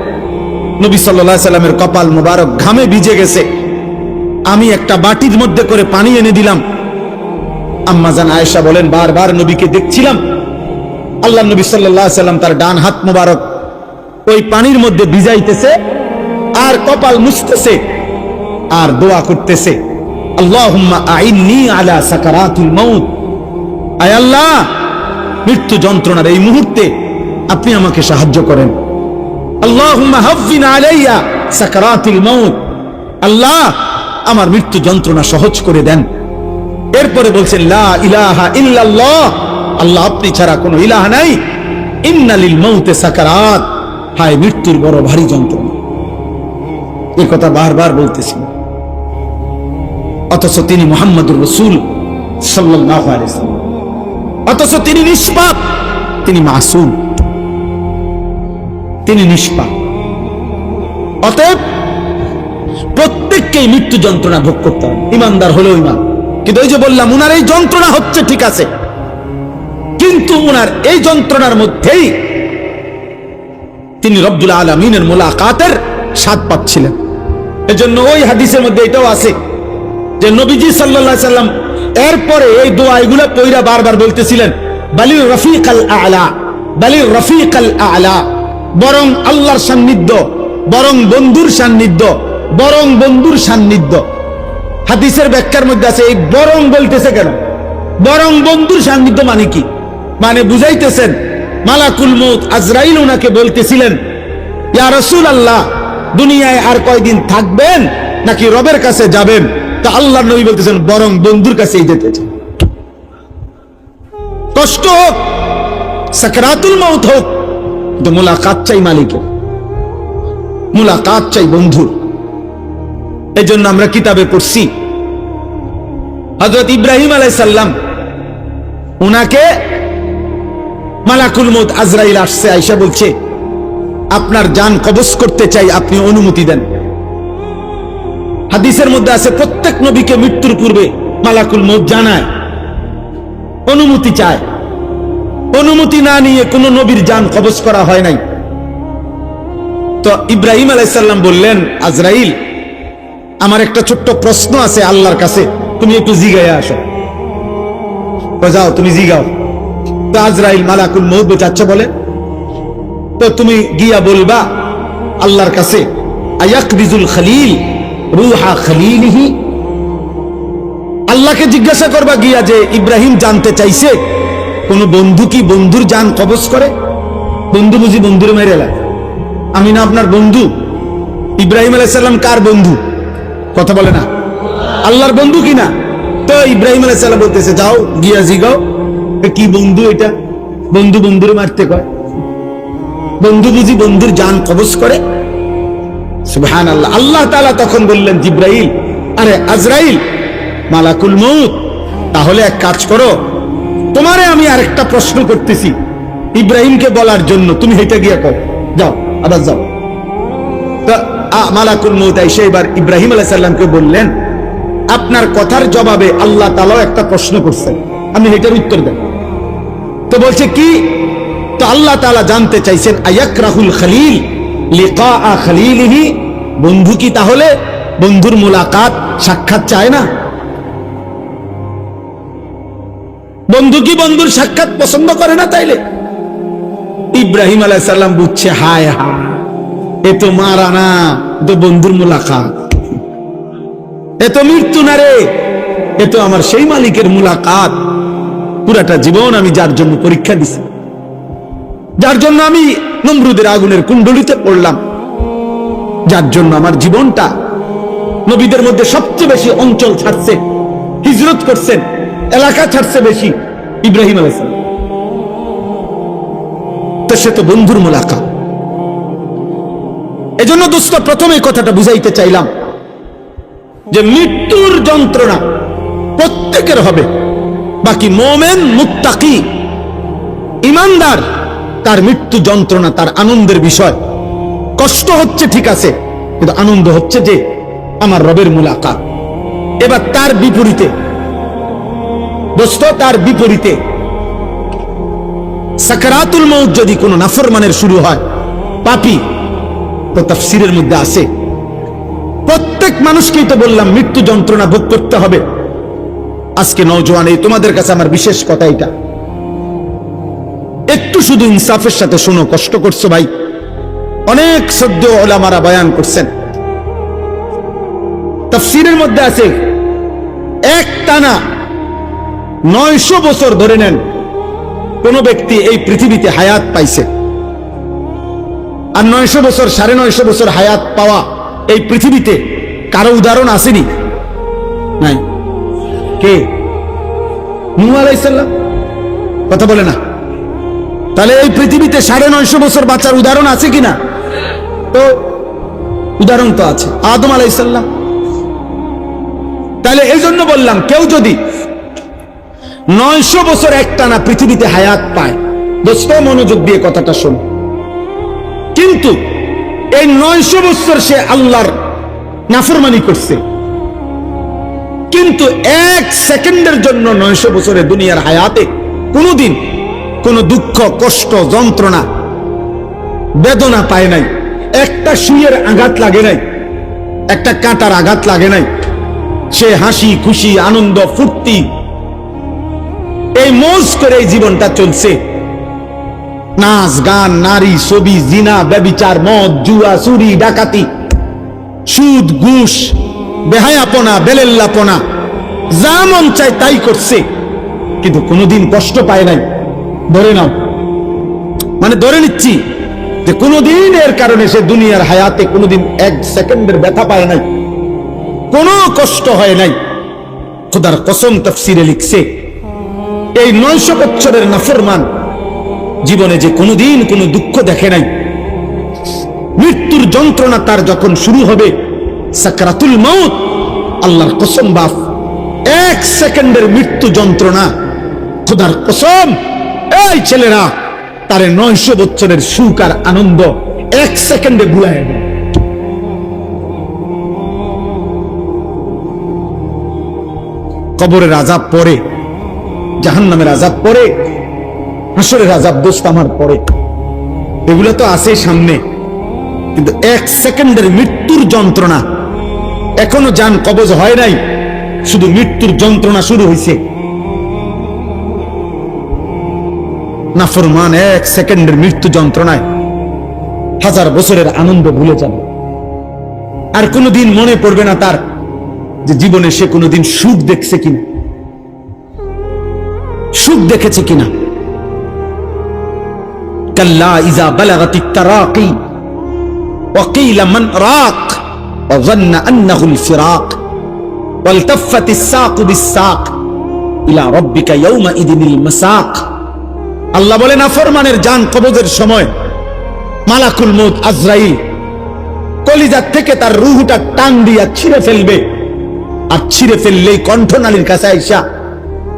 Speaker 1: নবী সাল্লাল্লাহু আলাইহি সাল্লামের কপাল মোবারক ঘামে ভিজে গেছে, আমি একটা বাটির মধ্যে করে পানি এনে দিলাম। আম্মা জান আয়েশা বলেন, বারবার নবীকে দেখছিলাম, আল্লাহ নবী সাল্লাল্লাহু আলাইহি সাল্লাম তার ডান হাত মোবারক ওই পানির মধ্যে ভিজাইতেছে আর কপাল মুছতেছে আর দোয়া করতেছে, আল্লাহুম্মা আইন্নি আলা সাকারাতুল মউত, আয় আল্লাহ, মৃত্যু যন্ত্রণার এই মুহূর্তে আপনি আমাকে সাহায্য করেন। আল্লাহুম্মা হাফফিন আলাইয়া সাকারাতুল মউত, আল্লাহ আমার মৃত্যু যন্ত্রণা সহজ করে দেন। এরপরে বলছেন, লা ইলাহা ইল্লাল্লাহ, আল্লাহ আপনি ছাড়া কোনো ইলাহ নাই, ইন্না লিল মউতে সাকারাত, হায় মৃত্যুর বড় ভারী যন্ত্রণা। এই কথা বারবার বলতেছেন, অথচ তিনি মুহাম্মদুর রাসূল সাল্লাল্লাহু আলাইহি ওয়াসাল্লাম, অথচ তিনি নিষ্পাপ, তিনি মাসুম, তিনি নিষ্পাপ। অতএব প্রত্যেককেই মৃত্যু যন্ত্রণা ভোগ করতে হবে, ইমানদার হলেও ইমান। কিন্তু ওই যে বললাম, উনার এই যন্ত্রণা হচ্ছে ঠিক আছে, কিন্তু উনার এই যন্ত্রণার মধ্যেই তিনি রব্বুল আলামিনের মুলাকাতের স্বাদ পাচ্ছিলেন। এজন্য ওই হাদিসের মধ্যে এটাও আছে যে নবীজি সাল্লাল্লাহু আলাইহি সাল্লাম এরপরে এই দোয়া এগুলো পয়রা বারবার বলতেছিলেন, বালির রফিকাল আলা, বালির রফিকাল আলা, বরং আল্লাহর সান্নিধ্য, বরং বন্ধুর সান্নিধ্য, বরং বন্ধুর সান্নিধ্য। হাদিসের ব্যাখ্যার মধ্যে আছে, এই বরং বলতেছে কেন? বরং বন্ধুর সান্নিধ্য মানে কি? মানে বুঝাইতেছেন মালাকুল মউত আজরাইল ওনাকে বলতেছিলেন, ইয়া রাসূলুল্লাহ, দুনিয়ায় আর কয়দিন থাকবেন নাকি রবের কাছে যাবেন? তা আল্লাহর নবী বলতেছেন, বরং বন্ধুর কাছেই যেতে চাই। কষ্ট হোক, সাকরাতুল মউত হোক, কিন্তু মুলাকাত চাই মালিকের, মুলাকাত চাই বন্ধুর। এই জন্য আমরা কিতাবে পড়ছি, হযরত ইব্রাহিম আলাইহিস সালাম, উনাকে মালাকুল মউত আজরাইল আসছে, আয়েশা বলছে, আপনার জান কবজ করতে চাই, আপনি অনুমতি দেন। হাদিসের মধ্যে আছে, প্রত্যেক নবীকে মৃত্যুর পূর্বে মালাকুল মউত জানায়, অনুমতি চায়। অনুমতি না নিয়ে কোন নবীর জান কবজ করা হয় নাই। তো ইব্রাহিম আলাইহিস সালাম বললেন, আজরাইল, আমার একটা ছোট্ট প্রশ্ন আছে আল্লাহর কাছে, তুমি একটু জিগাইয়া আসো। যাও, তুমি জিগাও। তো আজরাইল মালাকুল মউত বোঝাচ্ছে বলে, তো তুমি গিয়া বলবা আল্লাহর কাছে, আয়াকবিজুল খলিল রূহা খলিলিহি, আল্লাহকে জিজ্ঞাসা করবা গিয়া যে ইব্রাহিম জানতে চাইছে কোন বন্ধু কি বন্ধুর জান কবজ করে? বন্ধু বুঝি বন্ধুরে মেরে এলা? আমি না আপনার বন্ধু? ইব্রাহিম আলাইহিস সালাম কার বন্ধু? কথা বলে না, আল্লাহর বন্ধু কিনা? তো ইব্রাহিম আলাইহিস সালাম বলতেছে, যাও গিয়া জিগাও কি বন্ধু এটা, বন্ধু বন্ধুরে মারতে কয়? বন্ধু বুঝি বন্ধুর জান কবজ করে? সুবহানাল্লাহ। আল্লাহ তাআলা তখন বললেন, জিব্রাইল, আরে আজরাইল, মালাকুল মউত, তাহলে এক কাজ করো, তোমারে আমি আরেকটা প্রশ্ন করতেছি ইব্রাহিমকে বলার জন্য, তুমি হেঁটে গিয়া কও, যাও, আবার যাও। তো মালাকুল মউত এসে এবার ইব্রাহিম আলাইহিস সালামকে বললেন, আপনার কথার জবাবে আল্লাহ তাআলা একটা প্রশ্ন করছেন, আপনি এটার উত্তর দেন। তো বলছে কি? তো আল্লাহ তাআলা জানতে চাইছেন, আয়াকরাহুল খলিল লিকা খলিলিহি, বন্ধু কি তাহলে বন্ধুর মুলাকাত সাক্ষাৎ চায় না? বন্ধু কি বন্ধুর সাক্ষাৎ পছন্দ করে না? তাইলে ইব্রাহিম আলাইহিস সালাম বুঝছে, হায় হায়, এ তো মারা না, তো বন্ধুর মুলাকাত, এ তো মৃত্যু না রে, এ তো আমার সেই মালিকের মুলাকাত। পুরাটা জীবন আমি যার জন্য পরীক্ষা দিছি, যার জন্য আমি নমরুদের আগুনের কুণ্ডলিতে পড়লাম, যার জন্য আমার জীবনটা নবীদের মধ্যে সবচেয়ে বেশি অঞ্চল ছাড়ছে, হিজরত করছেন, এলাকা ছাড়ছে বেশি ইব্রাহিম আলাইহিস সালাম। তো সে তো বন্ধুর মুলাকাত। এজন্য দোস্ত প্রথমে কথাটা বুঝাইতে চাইলাম যে মৃত্যুর যন্ত্রণা প্রত্যেকের হবে, বাকি মোমেন মুত্তাকি ইমানদার তার মৃত্যু যন্ত্রণা তার আনন্দের বিষয়। কষ্ট হচ্ছে ঠিক আছে, কিন্তু আনন্দ হচ্ছে যে আমার রবের মুলাকাত। এবার তার বিপরীতে দোস্ত, তার বিপরীতে সাকরাতুল মউত যদি কোনো নাফরমানের শুরু হয়, পাপী, তো তাফসীরের মধ্যে আছে প্রত্যেক মানুষকেই তো বললাম মৃত্যু যন্ত্রণা ভোগ করতে হবে। আজকে নওজোয়ান, এই তোমাদের কাছে আমার বিশেষ কথা এটা, একটু শুধু ইনসাফের সাথে শোনো। কষ্ট করছো ভাই, অনেক সদ্য ওলামারা বয়ান করছেন, তাফসীরের মধ্যে আছে এক টানা 900 বছর ধরে নেন কোন ব্যক্তি এই পৃথিবীতে হায়াত পাইছে, আর 900 বছর 950 বছর হায়াত পাওয়া এই পৃথিবীতে কারো উদাহরণ আসেনি? নাই। কে? নূহ আলাইহিস সালাম। কথা বলে না? তাহলে এই পৃথিবীতে 950 বছর বাঁচার উদাহরণ আছে কিনা? তো উদাহরণ তো আছে, আদম আলাইহিস সালাম। তাহলে এই জন্য বললাম কেউ যদি 900 বছর একটানা পৃথিবীতে হায়াত পায়, দোস্ত মনোযোগ দিয়ে কথাটা শোন, কিন্তু এই 900 বছর সে আল্লাহর নাফরমানি করছে, কিন্তু 1 সেকেন্ডের জন্য 900 বছরের দুনিয়ার হায়াতে কোনোদিন কোনো দুঃখ, কষ্ট, যন্ত্রণা, বেদনা পায় নাই, একটা সুইয়ের আঘাত লাগে নাই, একটা কাঁটার আঘাত লাগে নাই, সে হাসি খুশি আনন্দ ফুর্তি এই মৌজ করে এই জীবনটা চলছে। নাচ গান, নারী, ছবি, জিনা, ব্যভিচার, মদ, জুয়া, চুরি, ডাকাতি, সুদ, ঘুষ, বেহায়াপনা, বেলেল্লাপনা, যা মন চায় তাই করছে, কিন্তু কোনোদিন কষ্ট পায় নাই। ধরে নাও, মানে ধরে নিচ্ছি যে কোনোদিন এর কারণে সে দুনিয়ার হায়াতে কোনোদিন 1 সেকেন্ডের ব্যথা পায় নাই, কোনো কষ্ট হয় নাই। খোদার কসম তাফসীরে লিখছে এই 900 বছরের নাফরমান জীবনে যে কোনোদিন কোনো দুঃখ দেখে নাই, মৃত্যুর যন্ত্রণা তার যখন শুরু হবে, সাকরাতুল মউত, আল্লাহর কসম বাপ, 1 সেকেন্ডের মৃত্যু যন্ত্রণা, খোদার কসম এই ছেলেরা তারে 900 বছরের সুখ আর আনন্দ 1 সেকেন্ডে ভুলায় দেয়। কবরের আযাব পরে, জাহান্নামের আযাব পরে, হাসরের আযাব দোস্ত আমার পরে, এগুলো তো আছে সামনে, কিন্তু 1 সেকেন্ডের মৃত্যুর যন্ত্রণা এখনো জান কবজ হয় নাই, শুধু মৃত্যুর যন্ত্রণা শুরু হয়েছে। নাফরমান 1 সেকেন্ডের মৃত্যু যন্ত্রণায় 1000 বছরের আনন্দ ভুলে যাবে, আর কোনোদিন মনে পড়বে না তার যে জীবনে সে কোনোদিন সুখ দেখছে কিনা, সুখ দেখেছে কিনা। কাল্লা ইযা বালাগাতিত তারাকি ওয়া কিলা মান রাক ওয়া যান্না আন্নাহুল ফিরাক ওয়ালতাফাতিস সাকু বিস-সাক ইলা রাব্বিকা ইয়াওমা ইদিনিল মাসাক। আল্লাহ বলেন নাফরমানের জান কবজের সময় মালাকুল মউত আজরাইল কলিজা থেকে তার রূহটা টান দিয়া ছিঁড়ে ফেলবে, আর ছিঁড়ে ফেললেই কণ্ঠনালীর কাছে আইসা,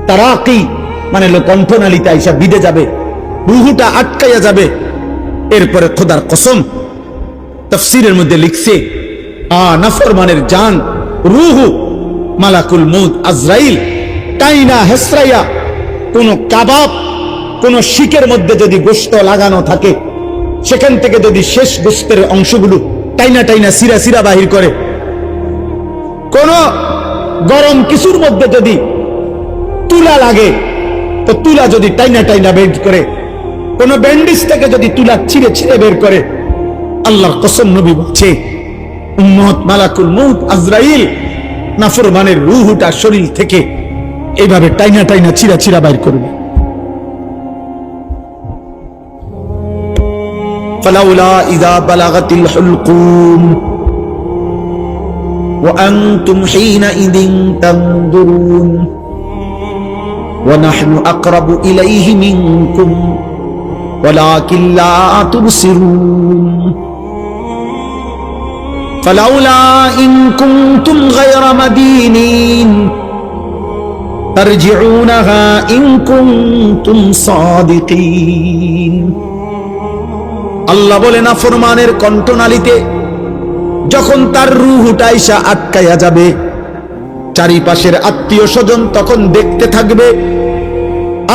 Speaker 1: তারাকি মানে কণ্ঠনালীতে আইসা বিঁধে যাবে, রূহটা আটকাইয়া যাবে। এরপরে খোদার কসম তাফসীরের মধ্যে লিখছে নাফরমানের জান রূহ মালাকুল মউত আজরাইল টাইনা হেসরাইয়া কোন কাবাব, কোন শিকের মধ্যে যদি গোশত লাগানো থাকে, সেখান থেকে যদি শেষ গোশতের অংশগুলো টাইনা টাইনা সিরা সিরা বাহির করে, কোন গরম কিছুর মধ্যে যদি তুলা লাগে তো তুলা যদি টাইনা টাইনা বের করে, কোন ব্যান্ডেজ থেকে যদি তুলা ছিঁড়ে ছিঁড়ে বের করে, আল্লাহর কসম নবী বলছে উম্মত মালাকুল মউত আজরাইল নাফরমানের রূহটা শরীর থেকে এইভাবে টাইনা টাইনা ছিঁড়া ছিঁড়া বাইর করবে। ফালাউলা ইযা বালাগাতিল হুলকুম ওয়া আনতুম হিনাইযিন তানদুরুন ওয়া নাহনু আকরাবু ইলাইহি মিনকুম ওয়ালাকিন লা তুবসিরুন ফালাউলা ইন কুনতুম গায়রা মাদিনিন তারজিউনাহা ইন কুনতুম সাদিকিন। আল্লাহ বলে নাফরমানের কণ্ঠনালীতে যখন তার রূহটা আইসা আটকায়া যাবে, চারিপাশের আত্মীয় স্বজন তখন দেখতে থাকবে।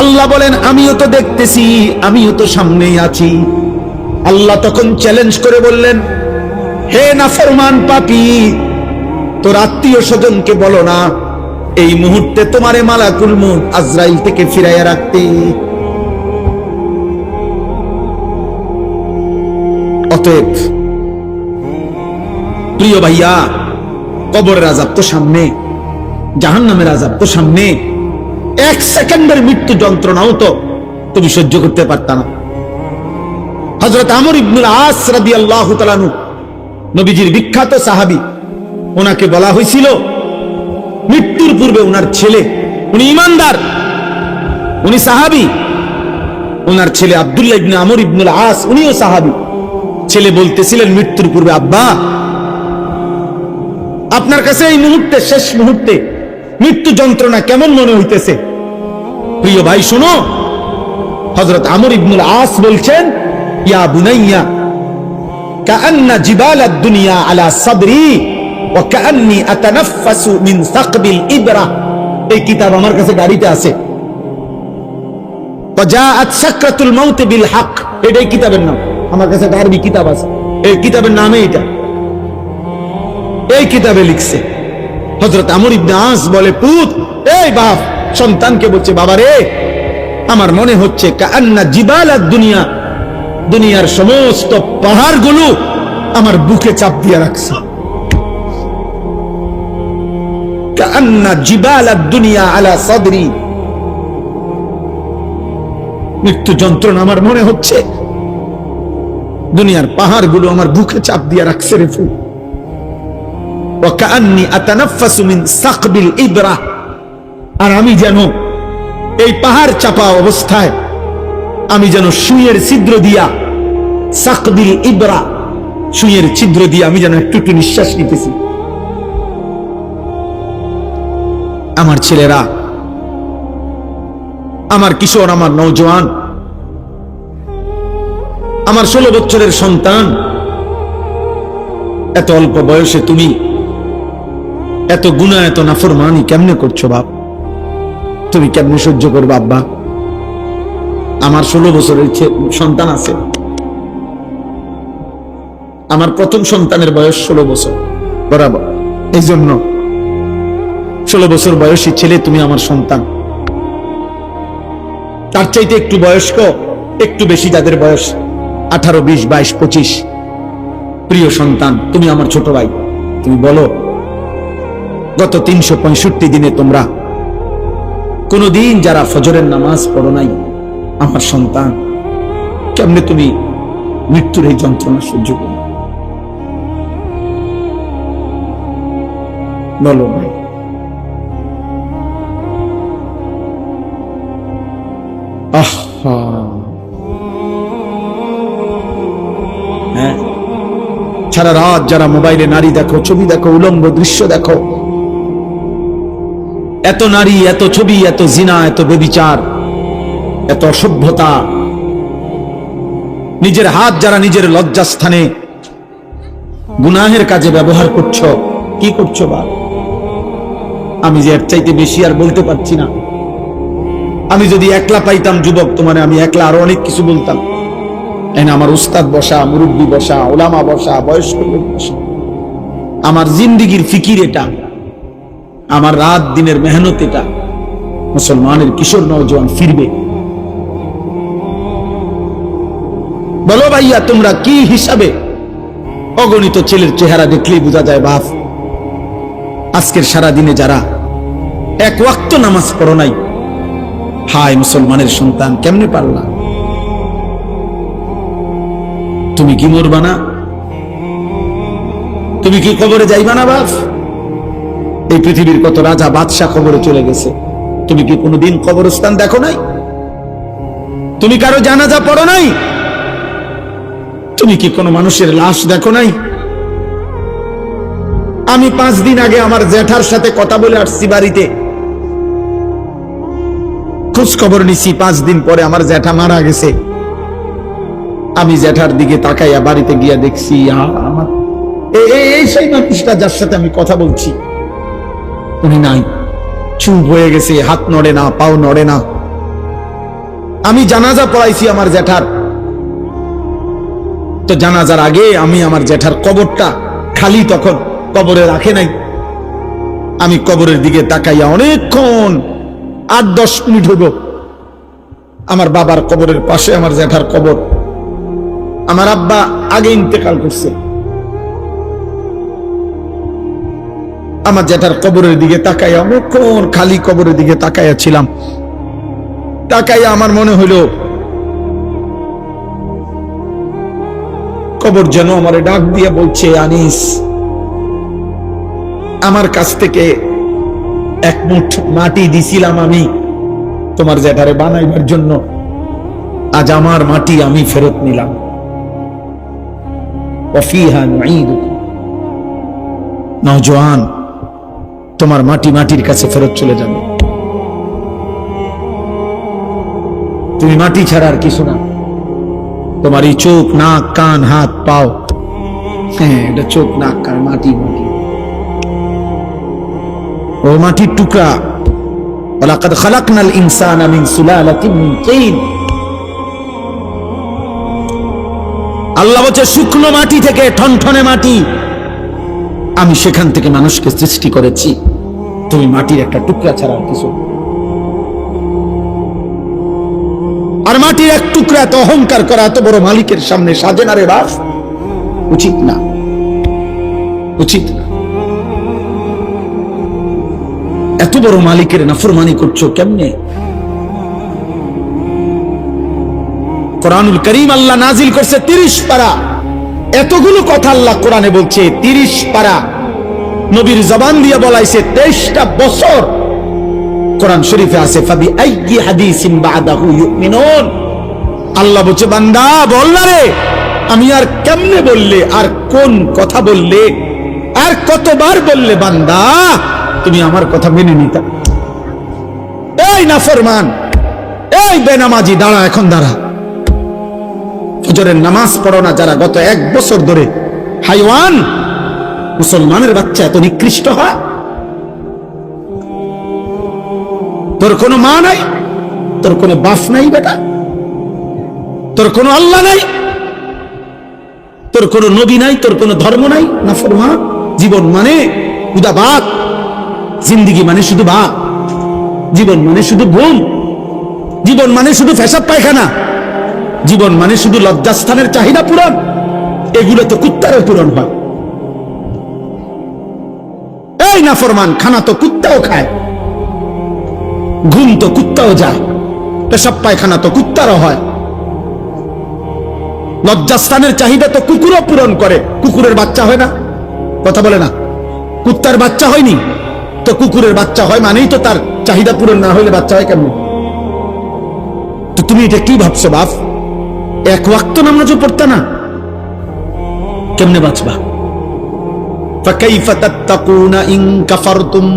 Speaker 1: আল্লাহ বলেন আমিও তো দেখতেছি, আমিও তো সামনেই আছি। আল্লাহ তখন চ্যালেঞ্জ করে বললেন, হে নাফরমান পাপী, তোর আত্মীয় স্বজনকে বলো না এই মুহূর্তে তোমারে মালাকুল মউত আজরাইল থেকে ফিরাইয়া রাখতে। অতএব প্রিয় ভাইয়া, কবরের আযাব তো সামনে, জাহান্নামের আযাব তো সামনে। এক সেকেন্ডের মৃত্যু যন্ত্রণাও তো তুমি সহ্য করতে পারতা না। হযরত আমর ইবনুল আস রাদিয়াল্লাহু তাআলা আনহু, নবীজির বিখ্যাত সাহাবী, ওনাকে বলা হয়েছিল মৃত্যুর পূর্বে ওনার ছেলে, উনি ঈমানদার, উনি সাহাবী, ওনার ছেলে আব্দুল্লাহ ইবনে আমর ইবনুল আস, উনিও সাহাবী। ছেলে বলতেছিলেন মৃত্যুর পূর্বে, আব্বা আপনার কাছে এই মুহূর্তে, শেষ মুহূর্তে মৃত্যু যন্ত্রণা কেমন মনে হইতেছে? প্রিয় ভাই শুনো, হযরত আমর ইবনুল আস বলছেন, ইয়া বুনাইয়া কাআন্না জিবালাদ দুনিয়া আলা সাদরি ওয়া কাআন্নী আতানাফাসু মিন সাকবিল ইবরা। এই কিতাব আমার কাছে গাড়িতে আছে। ওয়াজাআত সাকরাতুল মাউত বিল হক, এটাই কিতাবের নাম। আমার কাছে একটা আরবি কিতাব আছে, এই কিতাবের নামে এটা, এই কিতাবে লিখছে। হযরত আমর ইবনে আস বলে, পুত, এই বাপ সন্তানকে বলছে, বাবা রে, আমার মনে হচ্ছে কাআন্না জিবালাদ দুনিয়া, দুনিয়ার সমস্ত পাহাড়গুলো আমার বুকে চাপ দিয়ে রাখছে। কাআন্না জিবালাদ দুনিয়া আলা সাদরি, মৃত্যু যন্ত্রণা আমার মনে হচ্ছে দুনিয়ার পাহাড়গুলো আমার বুকে চাপ দিয়ে রাখছে রে ফুল। ওয়া কাআন্নী আতানাফাসু মিন সাকবিল ইবরা, আর আমি যেন এই পাহাড় চাপা অবস্থায় আমি যেন সুইয়ের ছিদ্র দিয়া, সাকবিল ইবরা, সুইয়ের ছিদ্র দিয়ে আমি যেন একটু একটু নিঃশ্বাস নিতেছি। আমার ছেলেরা, আমার কিশোর, আমার নওজোয়ান, আমার 16 বছরের সন্তান, এত অল্প বয়সে তুমি এত গুনাহ, এত নাফরমানি কেমনে করছো বাপ? তুমি কেমনে সহ্য করবে আব্বা? আমার 16 বছরের সন্তান আছে। আমার প্রথম সন্তানের বয়স 16 বছর বরাবর। এই জন্য 16 বছর বয়সী ছেলে তুমি আমার সন্তান। তার চাইতে একটু বয়স্ক, একটু বেশি যাদের বয়স 18, 20, 22, 25, প্রিয় সন্তান, তুমি আমার ছোট ভাই। তুমি বলো, গত 365 দিনে তোমরা কোনদিন যারা ফজরের নামাজ পড়ো নাই, আমার সন্তান, কেমনে তুমি মৃত্যুর এই যন্ত্রণা সহ্য করো? বলো ভাই। আহা, হ্যাঁ, সারা রাত যারা মোবাইলে নারী দেখো, ছবি দেখো, উলঙ্গ দৃশ্য দেখো, এত নারী, এত ছবি, এত জিনা, এত ব্যভিচার, এত অসভ্যতা, নিজের হাত যারা নিজের লজ্জাস্থানে গুনাহের কাজে ব্যবহার করছো, কি করছো বা? আমি যে এর চাইতে বেশি আর বলতে পারছি না। আমি যদি একলা পাইতাম যুবক তোমারে, আমি একলা আরো অনেক কিছু বলতাম। আমার উস্তাদ বসা, মুরব্বী বসা, ওলামা বসা, বয়স্ক লোক বসা, আমার জিন্দিগির ফিকির এটা, আমার রাত দিনের মেহনত এটা। মুসলমানের কিশোর নওজোয়ান ফিরবে। বলো ভাইয়া, তোমরা কি হিসাবে? অগণিত ছেলের চেহারা দেখলেই বোঝা যায় বাপ, আজকের সারা দিনে যারা এক ওয়াক্ত নামাজ পড়ো নাই, হায় মুসলমানের সন্তান, কেমনে পারলা? তুমি কি মরবা না? তুমি কি কবরে যাইবা না বাপ? এই পৃথিবীর কত রাজা বাদশাহ কবরে চলে গেছে, তুমি কি কোনোদিন কবরস্থান দেখো নাই? তুমি কারো জানাজা পড়ো নাই? তুমি কি কোনো মানুষের লাশ দেখো নাই? আমি 5 দিন আগে আমার জ্যাঠার সাথে কথা বলে আসছি, বাড়িতে খোঁজ খবর নিছি। 5 দিন পরে আমার জ্যাঠা মারা গেছে। আমি জ্যাঠার দিকে তাকাইয়া বাড়িতে গিয়া দেখছি আমার এই সেই মানুষটা যার সাথে আমি কথা বলছি, উনি নাই, চুপ হয়ে গেছে, হাত নড়ে না, পাও নড়ে না। আমি জানাজা পড়াইছি আমার জ্যাঠার, তো জানাজার আগে আমি আমার জ্যাঠার কবরটা খালি, তখন কবরে রাখে নাই। আমি কবরের দিকে তাকাইয়া অনেকক্ষণ 8-10 মিনিট হইব। আমার বাবার কবরের পাশে আমার জ্যাঠার কবর। আমার আব্বা আগে ইন্তেকাল করছে। আমার জ্যাঠার কবরের দিকে তাকাইয়া অনেকক্ষণ খালি কবরের দিকে তাকাইয়া ছিলাম। তাকাইয়া আমার মনে হইল কবর যেন আমারে ডাক দিয়ে বলছে, আনিস, আমার কাছ থেকে 1 মুঠ মাটি দিছিলাম আমি তোমার জ্যাঠারে বানাইবার জন্য, আজ আমার মাটি আমি ফেরত নিলাম। ওয়াফিহা নুঈদুকুম, নওজোয়ান, তোমার মাটি মাটির কাছে ফেরত চলে যাবে। তুমি মাটি ছাড়া আর কিছু না। তোমার এই চোখ, নাক, কান, হাত, পাও, হ্যাঁ, এটা চোখ, নাক, কান, মাটি, মাটি, ও মাটির টুকরা। ওয়ালাকাদ খালাকনাল ইনসানা মিন সুলালাতিন মিন তিন। আল্লাহ বলছে শুকনো মাটি থেকে, ঠনঠনে মাটি, আমি সেখান থেকে মানুষকে সৃষ্টি করেছি। তুমি মাটির একটা টুকরা ছাড়া কিছু। আর মাটির এক টুকরা এত অহংকার করা এত বড় মালিকের সামনে সাজে না রে বাপ, উচিত না, উচিত না। এত বড় মালিকের নাফরমানি করছো কেমনে? কোরআনুল কারীম আল্লাহ নাজিল করছে 30 পারা। এতগুলো কথা আল্লাহ কোরআনে বলছে, 30 পারা নবীর জবান দিয়ে বলাইছে, 23টা বছর কোরআন শরীফে আছে। ফাবি আইয়ি হাদিসিন বাদাহু ইউমিনুন। আল্লাহ বলছে, বান্দা বল না রে, আমি আর কেমনে বললে, আর কোন কথা বললে, আর কতবার বললে বান্দা তুমি আমার কথা মেনে নিতা? এই নাফরমান, এই বেনামাজি, দাঁড়া, এখন দাঁড়া। ফজরের নামাজ পড়ো না যারা, গত 1 বছর ধরে হাইওয়ান, মুসলমানের বাচ্চা এত নিকৃষ্ট হয়? তোর কোনো মা নাই, তোর কোনো বাপ নাই বেটা, তোর কোনো আল্লাহ নাই, তোর কোনো নবী নাই, তোর কোনো ধর্ম নাই। নাফরমান। জীবন মানে উদাবাত, জিন্দিগি মানে শুধু ভাত, জীবন মানে শুধু ঘুম, জীবন মানে শুধু পেশাব পায়খানা, জীবন মানে শুধু লজ্জাস্থানের চাহিদা পূরণ। এগুলো তো কুত্তারও পূরণ হয়। এই নাফরমান, খানা তো কুত্তাও খায়, ঘুম তো কুত্তাও যায়, পেশাব পায়খানা তো কুত্তারও হয়, লজ্জাস্থানের চাহিদা তো কুকুরও পূরণ করে। কুকুরের বাচ্চা হয় না? কথা বলে না, কুত্তার বাচ্চা হয়নি তো কুকুরের বাচ্চা হয়, মানেই তো তার চাহিদা পূরণ না হইলে বাচ্চা হয় কেমন? তো তুমি এটা কি ভাবছো বাপ? 1 ওয়াক্ত নামাজও পড়তা না, কেমনে বাঁচবা? ফাকাইফা তাত্তাকুনা ইন কাফারতুম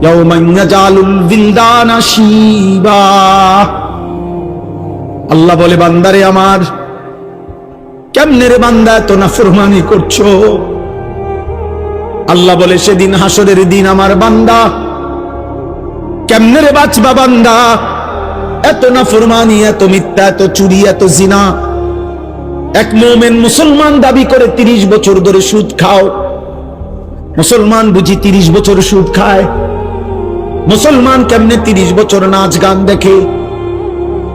Speaker 1: ইয়াওমান ইয়াজালুল বিলদানা শিবা। আল্লাহ বলে, বান্দারে আমার, কেমনে রে বান্দা এত নাফরমানি করছো? আল্লাহ বলে, সেদিন হাসরের দিন আমার বান্দা কেমনে রে বাঁচবা বান্দা? এত নাফরমানি, এত মিথ্যা, এত চুরি, এত জিনা। এক মুমিন মুসলমান দাবি করে 30 বছর ধরে সুদ খাও। মুসলমান বুঝি 30 বছর সুদ খায়? মুসলমান কেমনে 30 বছর নাচ গান দেখে?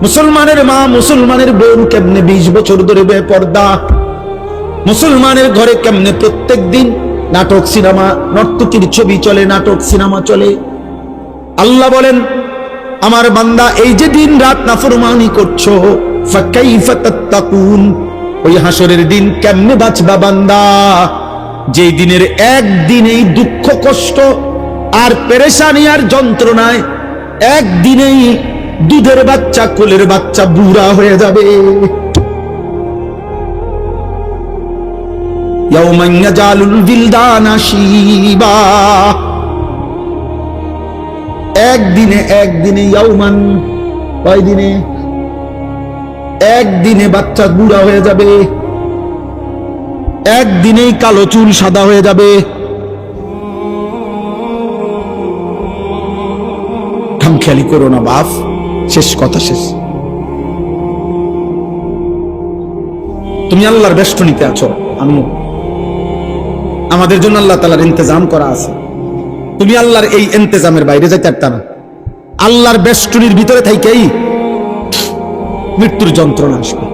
Speaker 1: মুসলমানের মা, মুসলমানের বোন কেমনে 20 বছর ধরে বেপর্দা? মুসলমানের ঘরে কেমনে প্রত্যেক দিন নাটক, সিনেমা, নর্তকীর ছবি চলে, নাটক, সিনেমা চলে? আল্লাহ বলেন, আমার বান্দা এই যে দিন রাত নাফরমানি করছো, ফাকাইফা তাত্তাকুন, ওই হাসরের দিন কেমনে বাঁচবা বান্দা, যেই দিনের একদিনেই দুঃখ কষ্ট আর পেরেশানি আর যন্ত্রণায় একদিনেই দুধের বাচ্চা কোলের বাচ্চা বুড়া হয়ে যাবে। ইয়াউমান ইয়াজালুল বিলদানা শিবা, একদিনে ইয়াউমান, কয় দিনে? একদিনে বাচ্চা বুড়া হয়ে যাবে, একদিনেই কালো চুল সাদা হয়ে যাবে। খামখেয়ালি করো না বাপ, শেষ কথা শেষ। তুমি আল্লাহর বেষ্টনীতে আছো, আমিও। আমাদের জন্য আল্লাহ তাআলার ইন্তজাম করা আছে। তুমি আল্লাহর এই ইন্তজামের বাইরে যাইতে পারতা না। আল্লাহর বেষ্টনীর ভিতরে থাইকেই মৃত্যুর যন্ত্রণা আসবে।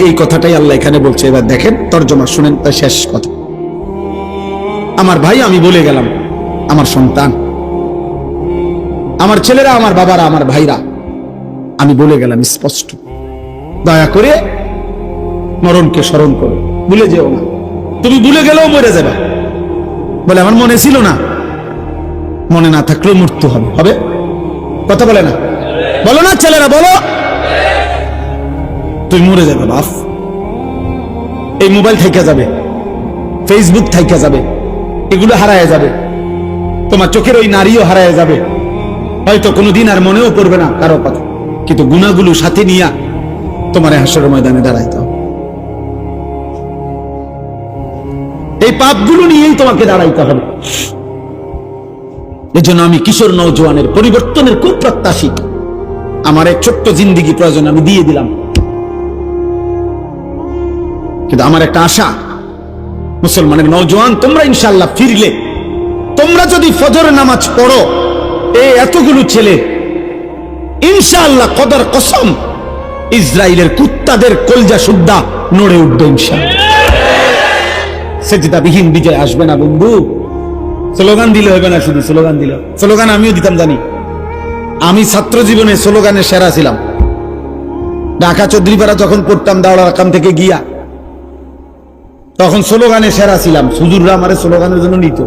Speaker 1: এই কথাটাই আল্লাহ এখানে বলছে। এবার দেখেন তরজমা শুনেন, তার শেষ কথা। আমার ভাই, আমি বলে গেলাম, আমার সন্তান, আমার ছেলেরা, আমার বাবারা, আমার ভাইরা, আমি বলে গেলাম স্পষ্ট, দয়া করে মরণকে স্মরণ করো, ভুলে যেও না। তুমি ভুলে গেলেও মরে যাবে। বলে আমার মনে ছিল না, মনে না থাকলেও মৃত্যু হবে। হবে কথা বলে না, বলো না ছেলেরা, বলো। তুই মরে যাবে বাপ। এই মোবাইল থেকে যাবে, ফেসবুক থেকে যাবে, এগুলো হারায় যাবে। তোমার চোখের ওই নারীও হারায় যাবে। হয়তো কোনোদিন আর মনেও পড়বে না কারো কথা, কিন্তু গুনাহগুলো সাথে নিয়ে তোমার হাসরের ময়দানে দাঁড়াইতে হবে। এই পাপগুলো নিয়েই তোমাকে দাঁড়াইতে হবে। এজন্য আমি কিশোর নওজোয়ানের পরিবর্তনের খুব প্রত্যাশী। আমার এক ছোট্ট জিন্দিগি প্রয়োজন, আমি দিয়ে দিলাম। কিন্তু আমার একটা আশা, মুসলমানের নওজোয়ান, তোমরা ইনশাআল্লাহ ফিরলে, তোমরা যদি ফজর নামাজ পড়ো, এই এতগুলো ছেলে ইনশাআল্লাহ কদর কসম ইসরায়েলের কুত্তাদের কলজা সুদ্ধা নড়ে উঠবে ইনশাআল্লাহ। সেজদাবিহীন বিজয় আসবে না বন্ধু। স্লোগান দিলে হবে না, শুধু স্লোগান দিলে। স্লোগান আমিও দিতাম, জানি। আমি ছাত্র জীবনে স্লোগানে সেরা ছিলাম। ঢাকা চৌধুরীপাড়া যখন পড়তাম দাওড়া রাকাম থেকে গিয়া, তখন স্লোগানে সেরা ছিলাম। হুজুররা আমারে স্লোগানের জন্য নিত,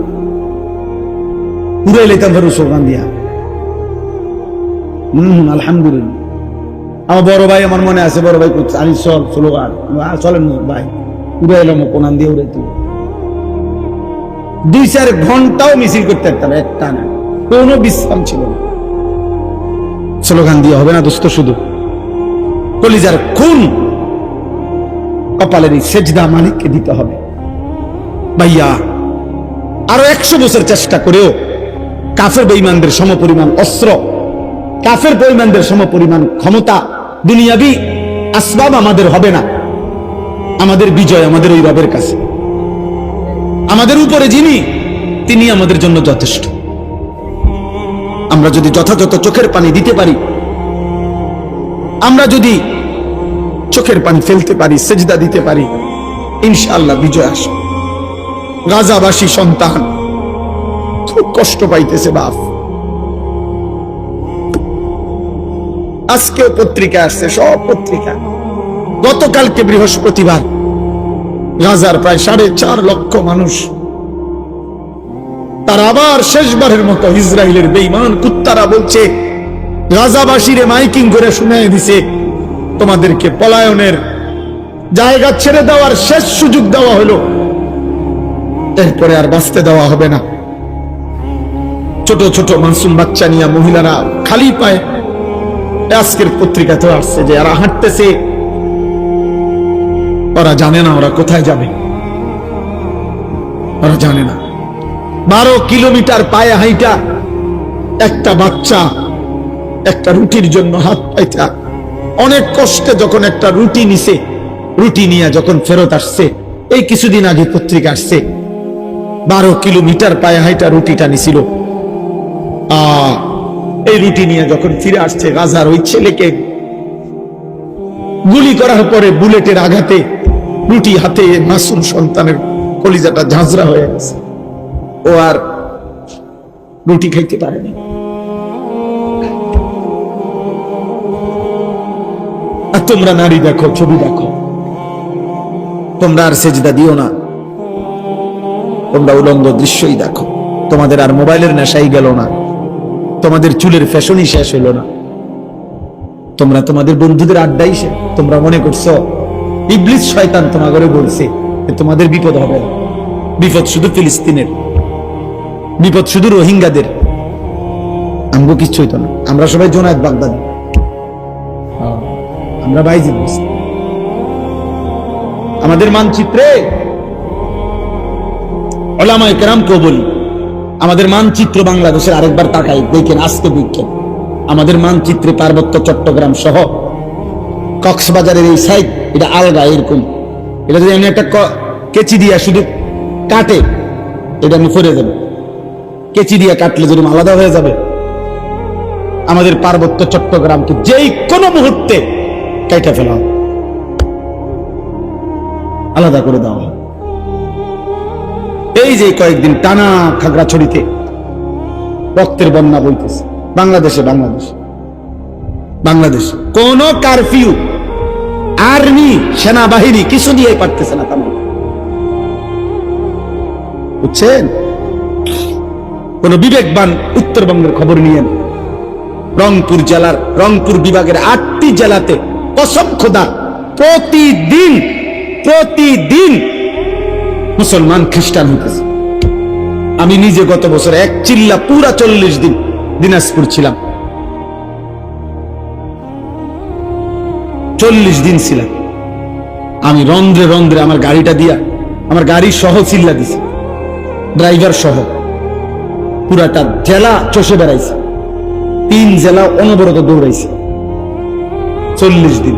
Speaker 1: পুরাই লেতাম ধরো স্লোগান দিয়া। আলহামদুলিল্লাহ। আমার বড় ভাই, আমার মনে আছে, বড় ভাই আনি চল স্লোগান, চলেন ভাই, উড়ে এলাম কোনান দিয়ে উড়াইতে। 2-4 ঘন্টাও মিছিল করতে পারতাম, একটা না, কোনো বিশ্রাম ছিল না। স্লোগান দিয়ে হবে না দোস্ত, শুধু কলিজার খুন কপালের সেজদা মালিককে দিতে হবে। ভাইয়া, আরো 100 বছর চেষ্টা করেও কাফের বেঈমানদের সমপরিমাণ অস্ত্র, কাফের বেঈমানদের সমপরিমাণ ক্ষমতা, দুনিয়াবি আসবাব আমাদের হবে না। আমাদের বিজয় আমাদের ওই রবের কাছে। আমাদের উপরে যিনি, তিনি আমাদের জন্য যথেষ্ট। আমরা যদি যথাযথ চোখের পানি দিতে পারি, আমরা যদি চোখের পানি ফেলতে পারি, সেজদা দিতে পারি, ইনশাআল্লাহ বিজয় আসবে। গাজাবাসী সন্তান খুব কষ্ট পাইতেছে বাপ। আজকেও পত্রিকা আসছে, সব পত্রিকা। গতকালকে বৃহস্পতিবার গাজার প্রায় 4.5 লক্ষ মানুষ, তারা আবার শেষবারের মতো ইসরায়েলের বেঈমান কুত্তারা বলছে, গাজাবাসীরে মাইকিং করে শুনিয়ে দিছে, তোমাদেরকে পলায়নের জায়গা ছেড়ে দেওয়ার শেষ সুযোগ দেওয়া হলো, এরপরে আর বাঁচতে দেওয়া হবে না। ছোট ছোট মাসুম বাচ্চা নিয়ে মহিলারা খালি পায়, আজকের পত্রিকাতে আসছে যে এরা হাঁটতেছে, ওরা জানে না ওরা কোথায় যাবে, ওরা জানে না। 12 কিলোমিটার পায়ে হাইটা একটা বাচ্চা একটা রুটির জন্য হাত পাইতা, অনেক কষ্টে যখন একটা রুটি নিছে, রুটি নিয়ে যখন ফেরত আসছে, এই কিছুদিন আগে পত্রিকা আসছে, 12 কিলোমিটার পায়ে হাইটা রুটিটা নিছিল। এই রুটি নিয়ে যখন ফিরে আসছে, গাজার ওই ছেলেকে গুলি করার পরে বুলেটের আঘাতে রুটি হাতে মাসুম সন্তানের কলিজাটা ঝাঁঝরা হয়ে গেছে, ও আর রুটি খাইতে পারেনি। তোমরা নারী দেখো, ছবি দেখো, তোমরা আর সেজদা দিও না, তোমরা উলঙ্গ দৃশ্যই দেখো। তোমাদের আর মোবাইলের নেশাই গেল না, তোমাদের চুলের ফ্যাশনই শেষ হলো না, তোমরা তোমাদের বন্ধুদের আড্ডাই শেষ। তোমরা মনে করছো ইবলিস শয়তান তোমাদের বলছে তোমাদের বিপদ হবে না। বিপদ শুধু ফিলিস্তিনের, বিপদ শুধু রোহিঙ্গাদের, আমগো কিচ্ছু হইতো না। আমরা সবাই জোনায়েদ বাগদাদি, আমরা বাইজিদ বুঝতাম। আমাদের মানচিত্রে ওলামায়ে কেরামকেও বলি, আমাদের মানচিত্র বাংলাদেশের আরেকবার তাকাই দেখেন, আজকে দেখেন আমাদের মানচিত্রে পার্বত্য চট্টগ্রাম সহ কক্সবাজারের এই সাইড, এটা আলগা এরকম। এটা যদি আমি একটা কেচি দিয়া শুধু কাটে, এটা আমি ফরে যাবে, কেচি দিয়া কাটলে যদি আলাদা হয়ে যাবে। আমাদের পার্বত্য চট্টগ্রামকে যেই কোনো মুহূর্তে কেটে ফেলা হবে, আলাদা করে দেওয়া হবে। এই যে কয়েকদিন টানা খাগড়াছড়িতে রক্তের বন্যা বইতেছে, বাংলাদেশে কোন কারফিউ, আর্মি, সেনাবাহিনী কিছু দিয়ে পারতেছে না, তেমন বুঝছেন? কোন বিবেকবান উত্তরবঙ্গের খবর নিয়েন, রংপুর জেলার, রংপুর বিভাগের 8টি জেলাতে কসম খোদা প্রতিদিন মুসলমান খ্রিস্টান হইতেছে। আমি নিজে গত বছর এক চিল্লা পুরা 40 দিন দিনাজপুর ছিলাম, 40 দিন ছিলাম। আমি রন্ধ্রে রন্ধ্রে আমার গাড়িটা দিয়া, আমার গাড়ি সহ চিল্লা দিছি, ড্রাইভার সহ পুরাটা জেলা চষে বেড়াইছে, 3 জেলা অনবরত দৌড়াইছে 40 দিন।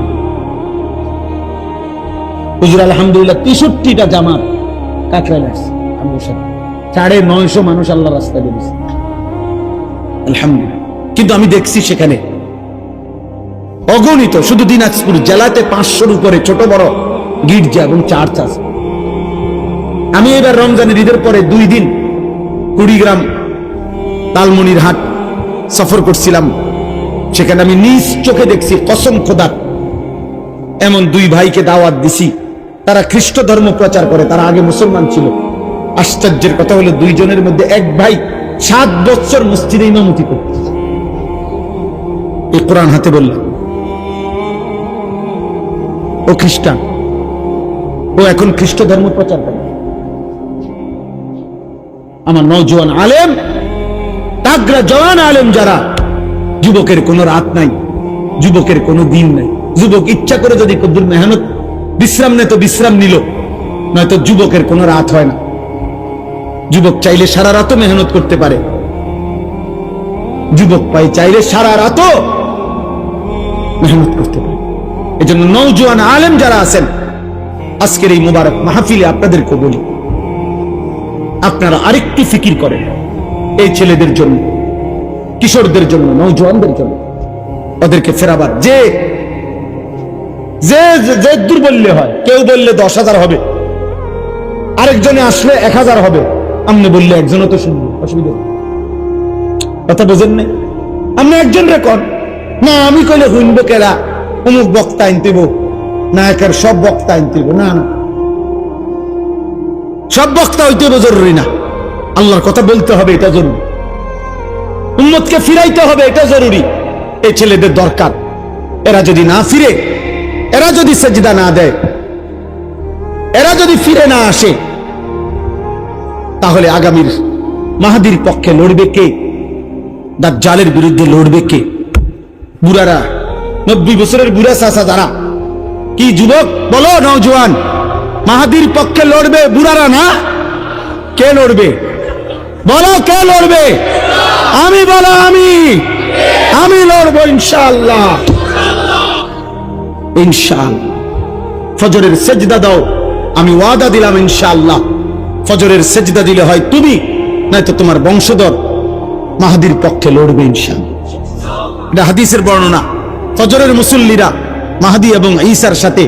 Speaker 1: হুজুর আলহামদুলিল্লাহ 63টা জামাত কাকরাইল আসছে, 950 মানুষ আল্লাহ রাস্তায় বেরিয়েছে আলহামদুলিল্লাহ। কিন্তু আমি দেখছি সেখানে অগণিত, শুধু দিনাজপুর জেলাতে 500-র উপরে ছোট বড় গির্জা এবং চার্চ আছে। আমি এবার রমজানের ঈদের পরে 2 দিন কুড়িগ্রাম লালমনির হাট সফর করছিলাম, সেখানে আমি নিজ চোখে দেখছি, কসম খোদার এমন 2 ভাইকে দাওয়াত দিছি, তারা খ্রিস্ট ধর্ম প্রচার করে, তারা আগে মুসলমান ছিল। আশ্চর্যের কথা হলো 2 জনের মধ্যে এক ভাই 7 বছর মসজিদে ইমামতি করত, এই কোরআন হাতে বললাম। ও খ্রিস্টান, ও এখন খ্রিস্ট ধর্ম প্রচার করে। আমার নওজোয়ান আলেম, তাগড়া জওয়ান আলেম যারা, যুবকের কোনো রাত নাই, যুবকের কোনো দিন নাই। যুবক ইচ্ছা করে যদি কদ্দুর মেহনত বিশ্রাম নেয় তো বিশ্রাম নিল, নয়তো যুবকের কোনো রাত হয় না। যুবক চাইলে সারা রাতও মেহনত করতে পারে, যুবক চাইলে সারা রাতও মেহনত করতে পারে। এজন্য নওজোয়ান আলেম যারা আছেন, আজকের এই মুবারক মাহফিলে আপনাদেরকে বলি, আপনারা আরেকটু ফিকির করেন এই ছেলেদের জন্য, কিশোরদের জন্য, নওজোয়ানদের জন্য, ওদেরকে ফেরাবার। যে দূর বললে হয়, কেউ বললে 10,000 হবে, আরেকজনে আসলে 1000 হবে, আপনি বললে একজনও তো শুনবে, অসুবিধা কথা বোঝেন না? আপনি একজন রেকর্ড না, আমি কইলে শুনবো কেরা, অমুক বক্তা আনতেব না, একার সব বক্তা আনতেব না, সব বক্তা হইতে জরুরি না, আল্লাহর কথা বলতে হবে এটা জরুরি, উম্মতকে ফিরাইতে হবে এটা জরুরি। এই ছেলেদের দরকার, এরা যদি না ফিরে, এরা যদি সেজদা না দেয়, এরা যদি ফিরে না আসে, তাহলে আগামীর মাহাদির পক্ষে লড়বে কে? দাজ্জালের বিরুদ্ধে লড়বে কে? বুড়ারা, 90 বছরের বুড়া চাচা যারা, কি যুবক বলো, নওজোয়ান, মাহাদির পক্ষে লড়বে বুড়ারা না? কে লড়বে বলো, কে লড়বে? আমি বলো, আমি লড়বো ইনশাআল্লাহ, ইনশাআল্লাহ। ফজরের সেজদা দাও, আমি ওয়াদা দিলাম ইনশাআল্লাহ, ফজরের সেজদা দিলে হয় তুমি, নয়তো তোমার বংশধর মাহাদির পক্ষে লড়বে ইনশাআল্লাহ। এটা হাদিসের বর্ণনা। ফজরের মুসল্লিরা মাহদি এবং ঈসার সাথে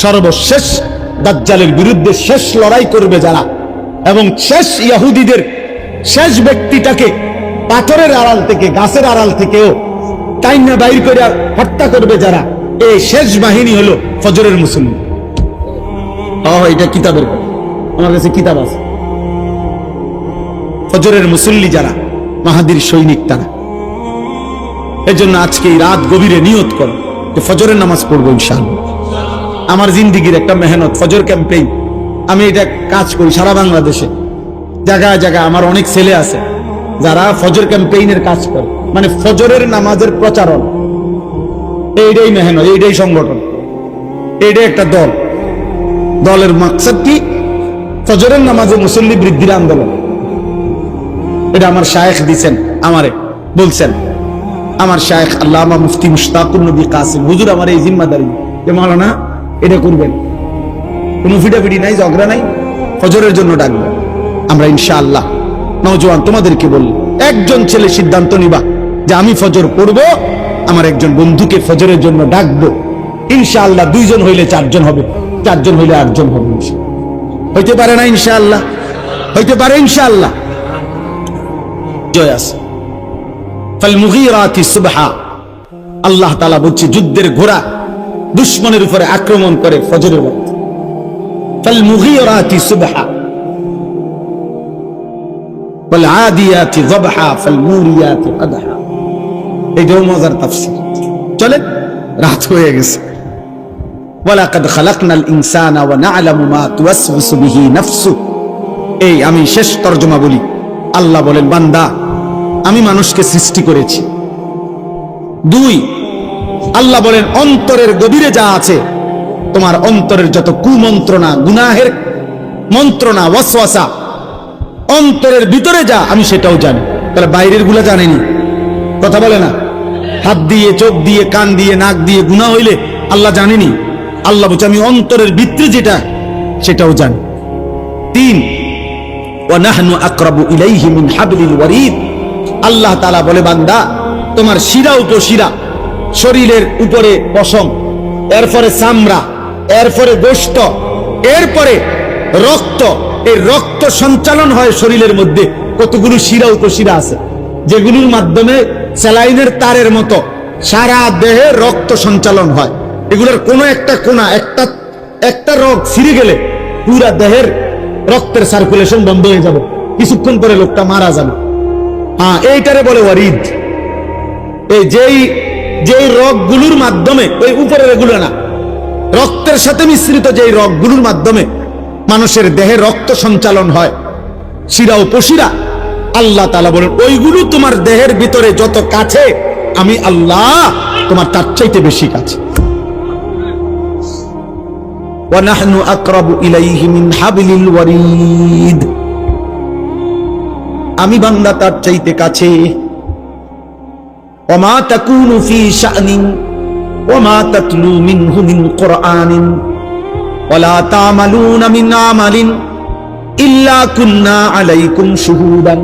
Speaker 1: সর্বশেষ দাজ্জালের বিরুদ্ধে শেষ লড়াই করবে যারা, এবং শেষ ইহুদিদের শেষ ব্যক্তিটাকে পাথরের আড়াল থেকে, গাছের আড়াল থেকেও টাইনা বাইর করে হত্যা করবে যারা, এই শেষ বাহিনী হলো ফজরের মুসল্লি। এটা কিতাবের কথা, আমার কাছে কিতাব আছে। ফজরের মুসল্লি যারা মাহাদির সৈনিক তারা। এই জন্য আজকে এই রাত গভীরে নিয়ত করো যে ফজরের নামাজ পড়বো ইনশাআল্লাহ। আমার জিন্দিগির একটা মেহনত, ফজর ক্যাম্পেইন। আমি এটা কাজ করি সারা বাংলাদেশে, জায়গায় জায়গায়। আমার অনেক ছেলে আছে যারা ফজর ক্যাম্পেইনের কাজ করে, মানে ফজরের নামাজের প্রচারণ। এইটাই মেহনত, এইটাই সংগঠন, এইটাই একটা দল। দলের মাকসাদ কি? ফজরের নামাজে মুসল্লি বৃদ্ধির আন্দোলন। এটা আমার শায়েখ দিছেন, আমারে বলছেন আমার শায়েখ আল্লামা মুফতি মুশতাকুর নবী কাসিম হুজুর আমার এই জিম্মাদারি যে মাওলানা এটা করবেন। কোনো ফিটাফিটি নাই, ঝগড়া নাই, ফজরের জন্য ডাকবেন। আমরা ইনশাআল্লাহ নওজোয়ান তোমাদেরকে বলি, একজন ছেলে সিদ্ধান্ত নিবা যে আমি ফজর পড়ব, আমার একজন বন্ধুকে ফজরের জন্য ডাকবো। ইনশাআল্লাহ 2 জন হইলে 4 জন হবে, 4 জন হইলে 8 জন হবে। হইতে পারে না? ইনশাআল্লাহ হইতে পারে। ইনশাআল্লাহ জয় আছে। ফাল মুগীরাতি সুবহা, আল্লাহ তাআলা বলছে যুদ্ধের ঘোড়া দুশমনের উপরে আক্রমণ করে ফজরের ওয়াক্তে। ফাল মুগীরাতি সুবহা ওয়াল আদিয়াতি যবহা ফাল মুরিয়াতি আদহা। এইটাও মজার তাফসীর। চলেন, রাত হয়ে গেছে। ওয়ালাকাদ খালাকনাল ইনসানা ওয়া না'লামু মা তুওয়াসওয়িসু বিহি নাফসু। এই আমি শেষ তরজমা বলি। আল্লাহ বলেন, বান্দা আমি মানুষকে সৃষ্টি করেছি। 2, আল্লাহ বলেন অন্তরের গভীরে যা আছে, তোমার অন্তরের যত কুমন্ত্রণা, গুনাহের মন্ত্রণা, ওয়াসওয়াসা, অন্তরের ভিতরে যা আমি সেটাও জানি। তাহলে বাইরের গুলা জানেনি, কথা বলে না। হাত দিয়ে, চোখ দিয়ে, কান দিয়ে, নাক দিয়ে গুনাহ হইলে আল্লাহ জানেনি। আল্লাহ বলছে আমি অন্তরের ভিতরে যেটা সেটাও জানি। 3, ওয়া নাহনু আকরাবু ইলাইহি মিন হাবলিল ওয়ারিদ। আল্লাহ তাআলা বলে, বান্দা তোমার শিরা উপশিরা, শরীরের উপরে পশম, এরপরে চামড়া, এরপরে গোশত, এরপরে রক্ত। এই রক্ত সঞ্চালন হয় শরীরের মধ্যে। কতগুলো শিরা উপশিরা আছে যেগুলোর মাধ্যমে স্যালাইনের তারের মতো সারা দেহে রক্ত সঞ্চালন হয়। এগুলোর কোনো একটা কোনা, একটা রগ ছিঁড়ে গেলে পুরা দেহের রক্তের সার্কুলেশন বন্ধ হয়ে যাবে, কিছুক্ষণ পরে লোকটা মারা যাবে। হ্যাঁ, এইটারে বলে ওয়ারিদ। এই যেই রগগুলোর মাধ্যমে, ওই উপরের এগুলো না, রক্তের সাথে মিশ্রিত যেই রগগুলোর মাধ্যমে মানুষের দেহে রক্ত সঞ্চালন হয়, শিরা উপশিরা, আল্লাহ তাআলা বলেন ওইগুলো তোমার দেহের ভিতরে যত কাছে, আমি আল্লাহ তোমার তার চাইতে বেশি কাছে। ওয়া নাহনু আকরাবু ইলাইহি মিন হাবলিল ওয়ারিদ। আমি বান্দা তার চাইতে কাছে। ওয়া মা তাকুনু ফি শা'নিন ওয়া মা তাতলু মিনহু মিন কুরআনিন ওয়া লা তা'মালুনা মিন আমালিন ইল্লা কুন্না আলাইকুম শুহুদান।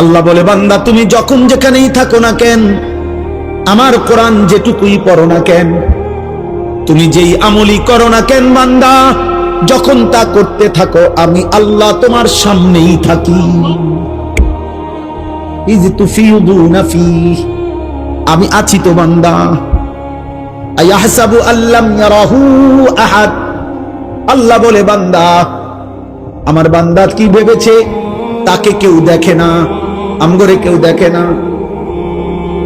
Speaker 1: আল্লাহ বলে, বান্দা তুমি যখন যেখানেই থাকো না কেন, আমার কোরআন যেটুকুই পড়ো না কেন, তুমি যেই আমলই করো না কেন, বান্দা যখন তা করতে থাকো, আমি আল্লাহ তোমার সামনেই থাকি। ইয তুফিদুনা ফীহ, আমি আছি তো বান্দা। আয়াহসাবু আল্লাম ইয়ারাহু আহাদ। আল্লাহ বলে, বান্দা আমার বান্দা কি ভেবেছে তাকে কেউ দেখে না? আমগরে কেউ দেখে না,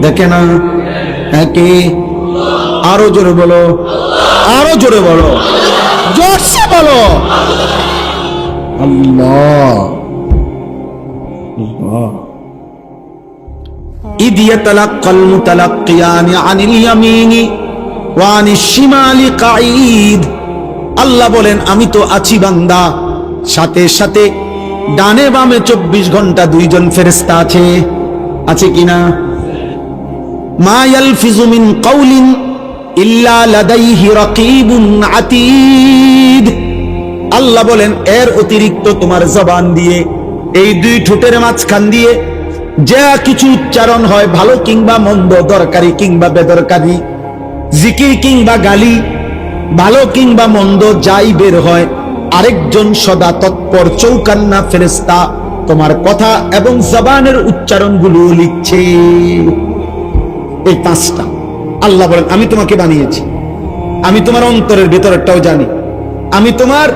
Speaker 1: দেখে না। কে? আরো জোরে বলো, আরো জোরে বলো, জোরসে বলো, আল্লাহ। ইদ ইয়াতালাক্কাল মুতালাক্কিয়ানি আনিল ইয়ামিনি ওয়া আনিশ শিমালি কাঈদ। আল্লাহ বলেন আমি তো আছি বান্দা, সাথে সাথে ডানে বামে 24 ঘন্টা 2 জন ফেরেশতা আছে। আছে কিনা? মা ইয়ালফিজু মিন কাউলিন ইল্লা লাদাইহি রাকীবুন আতীদ। আল্লাহ বলেন এর অতিরিক্ত তোমার জবান দিয়ে, এই 2 ঠোঁটের মাঝখান দিয়ে যা কিছু উচ্চারণ হয়, ভালো কিংবা মন্দ, দরকারি কিংবা বেদরকারি, জিকির কিংবা গালি, ভালো কিংবা মন্দ, যাই বের হয়, আরেকজন সদা তৎপর চৌকান্না ফেরেশতা তোমার কথা এবং জবানের উচ্চারণগুলো লিখছে। এই 5টা। আল্লাহ বলেন আমি তোমাকে বানিয়েছি, আমি তোমার অন্তরের ভিতরেরটাও জানি, আমি তোমার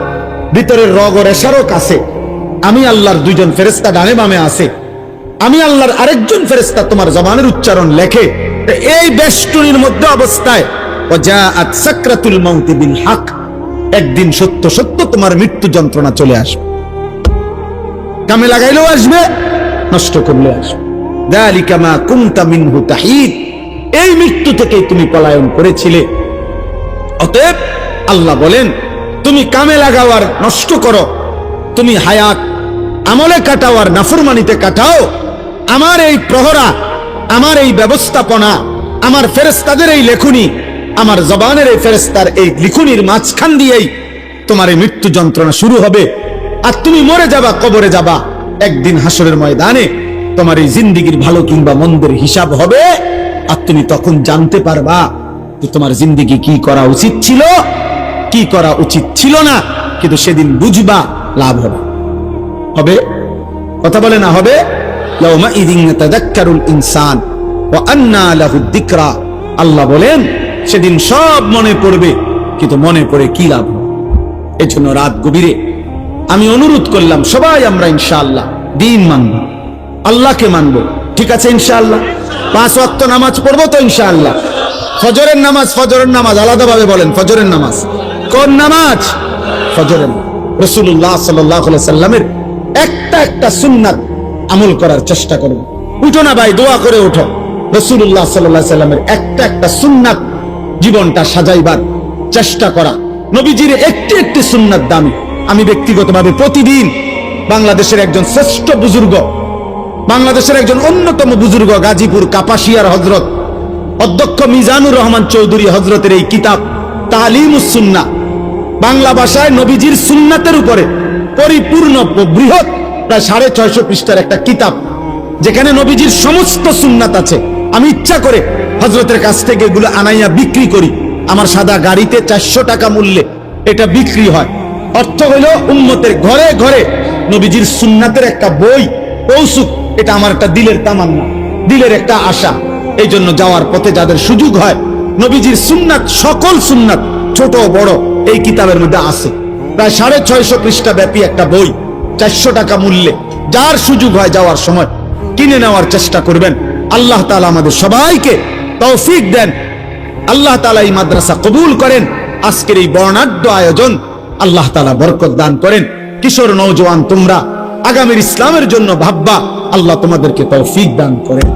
Speaker 1: ভিতরের রগ ও রেশারও কাছে, আমি আল্লাহর দুইজন ফেরেশতা ডানে বামে আছে, আমি আল্লাহর আরেকজন ফেরেশতা তোমার জবানের উচ্চারণ লেখে। এই বেষ্টনীর মধ্যে অবস্থায় ওয়াজাআত সাকরাতুল মাউত বিল হক, একদিন সত্য সত্য তোমার মৃত্যু যন্ত্রণা চলে আসবে। কামে লাগাইলেও আসবে, নষ্ট করলেও আসবে। যালিকা মা কুনতা মিনহু তাহিদ, এই মৃত্যু থেকেই তুমি পলায়ন করেছিলে। অতএব আল্লাহ বলেন তুমি কামে লাগাও আর নষ্ট করো, তুমি হায়াত আমলে কাটাও আর নাফরমানিতে কাটাও। আমার এই প্রহরা, আমার এই ব্যবস্থাপনা, আমার ফেরেশতাদের এই লেখনী, আমার জবানের এই ফেরেশতার এই লিখুনির মাঝখান দিয়েই তোমার এই মৃত্যু যন্ত্রণা শুরু হবে। আর তুমি মরে যাবা, কবরে যাবা। একদিন হাসরের ময়দানে তোমার এই জিন্দেগির ভালো কিংবা মন্দের হিসাব হবে। আর তুমি তখন জানতে পারবা যে তোমার জিন্দেগি কি করা উচিত ছিল, কি করা উচিত ছিল না। কিন্তু সেদিন বুঝবা, লাভ হবে। হবে কথা বলে না হবে? ইয়াউমাইযিন ইয়াতাযাক্কারুল ইনসান ওয়া আন্না লাহুদ যিকরা। আল্লাহ বলেন সেদিন সব মনে পড়বে, কিন্তু মনে পড়ে কি লাভ? এজন্য রাত গভীরে আমি অনুরোধ করলাম সবাই আমরা ইনশাআল্লাহ দিন মানব, আল্লাহকে মানব। ঠিক আছে ইনশাআল্লাহ? 5 ওয়াক্ত নামাজ পড়বো তো ইনশাআল্লাহ? ফজরের নামাজ, ফজরের নামাজ আলাদাভাবে বলেন। ফজরের নামাজ কোন নামাজ? ফজরের। রাসূলুল্লাহ সাল্লাল্লাহু আলাইহি সাল্লামের একটা একটা সুন্নাত আমল করার চেষ্টা করব। উঠো না ভাই, দোয়া করে উঠো। রাসূলুল্লাহ সাল্লাল্লাহু আলাইহি সাল্লামের একটা একটা সুন্নাত জীবনটা সাজাইবার চেষ্টা করা। নবীজির একটি একটি সুন্নাত দামি। আমি ব্যক্তিগতভাবে প্রতিদিন বাংলাদেশের একজন শ্রেষ্ঠ বুজুর্গ, বাংলাদেশের একজন অন্যতম বুজুর্গ, গাজীপুর কাপাসিয়ার হযরত অধ্যক্ষ মিজানুর রহমান চৌধুরী হযরতের এই কিতাব তালিমুস সুন্নাহ, বাংলা ভাষায় নবীজির সুন্নাতের উপরে পরিপূর্ণ বৃহৎ প্রায় 650 পৃষ্ঠার একটা কিতাব, যেখানে নবীজির সমস্ত সুন্নাত আছে। আমি ইচ্ছা করে হযরতের কাছ থেকে এগুলো আনাইয়া বিক্রি করি। আমার সাদা গাড়িতে 400 টাকা মূল্যে এটা বিক্রি হয়। অর্থ হইল উম্মতের ঘরে ঘরে নবীজির সুন্নাতের একটা বই পৌঁছুক, এটা আমার একটা দিলের তামান্না, দিলের একটা আশা। এই জন্য যাওয়ার পথে যাদের সুযোগ হয়, নবীজির সুন্নাত, সকল সুন্নাত ছোট বড় এই কিতাবের মধ্যে আছে। প্রায় 650 পৃষ্ঠা ব্যাপী একটা বই, 400 টাকা মূল্যে। যার সুযোগ হয় যাওয়ার সময় কিনে নেওয়ার চেষ্টা করবেন। আল্লাহ তাআলা আমাদের সবাইকে তৌফিক দেন। আল্লাহ তাআলা এই মাদ্রাসা কবুল করেন। আজকের এই বর্ণাঢ্য আয়োজন আল্লাহ তাআলা বরকত দান করেন। কিশোর নওজোয়ান তোমরা আগামীর ইসলামের জন্য ভাববা, আল্লাহ তোমাদেরকে তৌফিক দান করেন।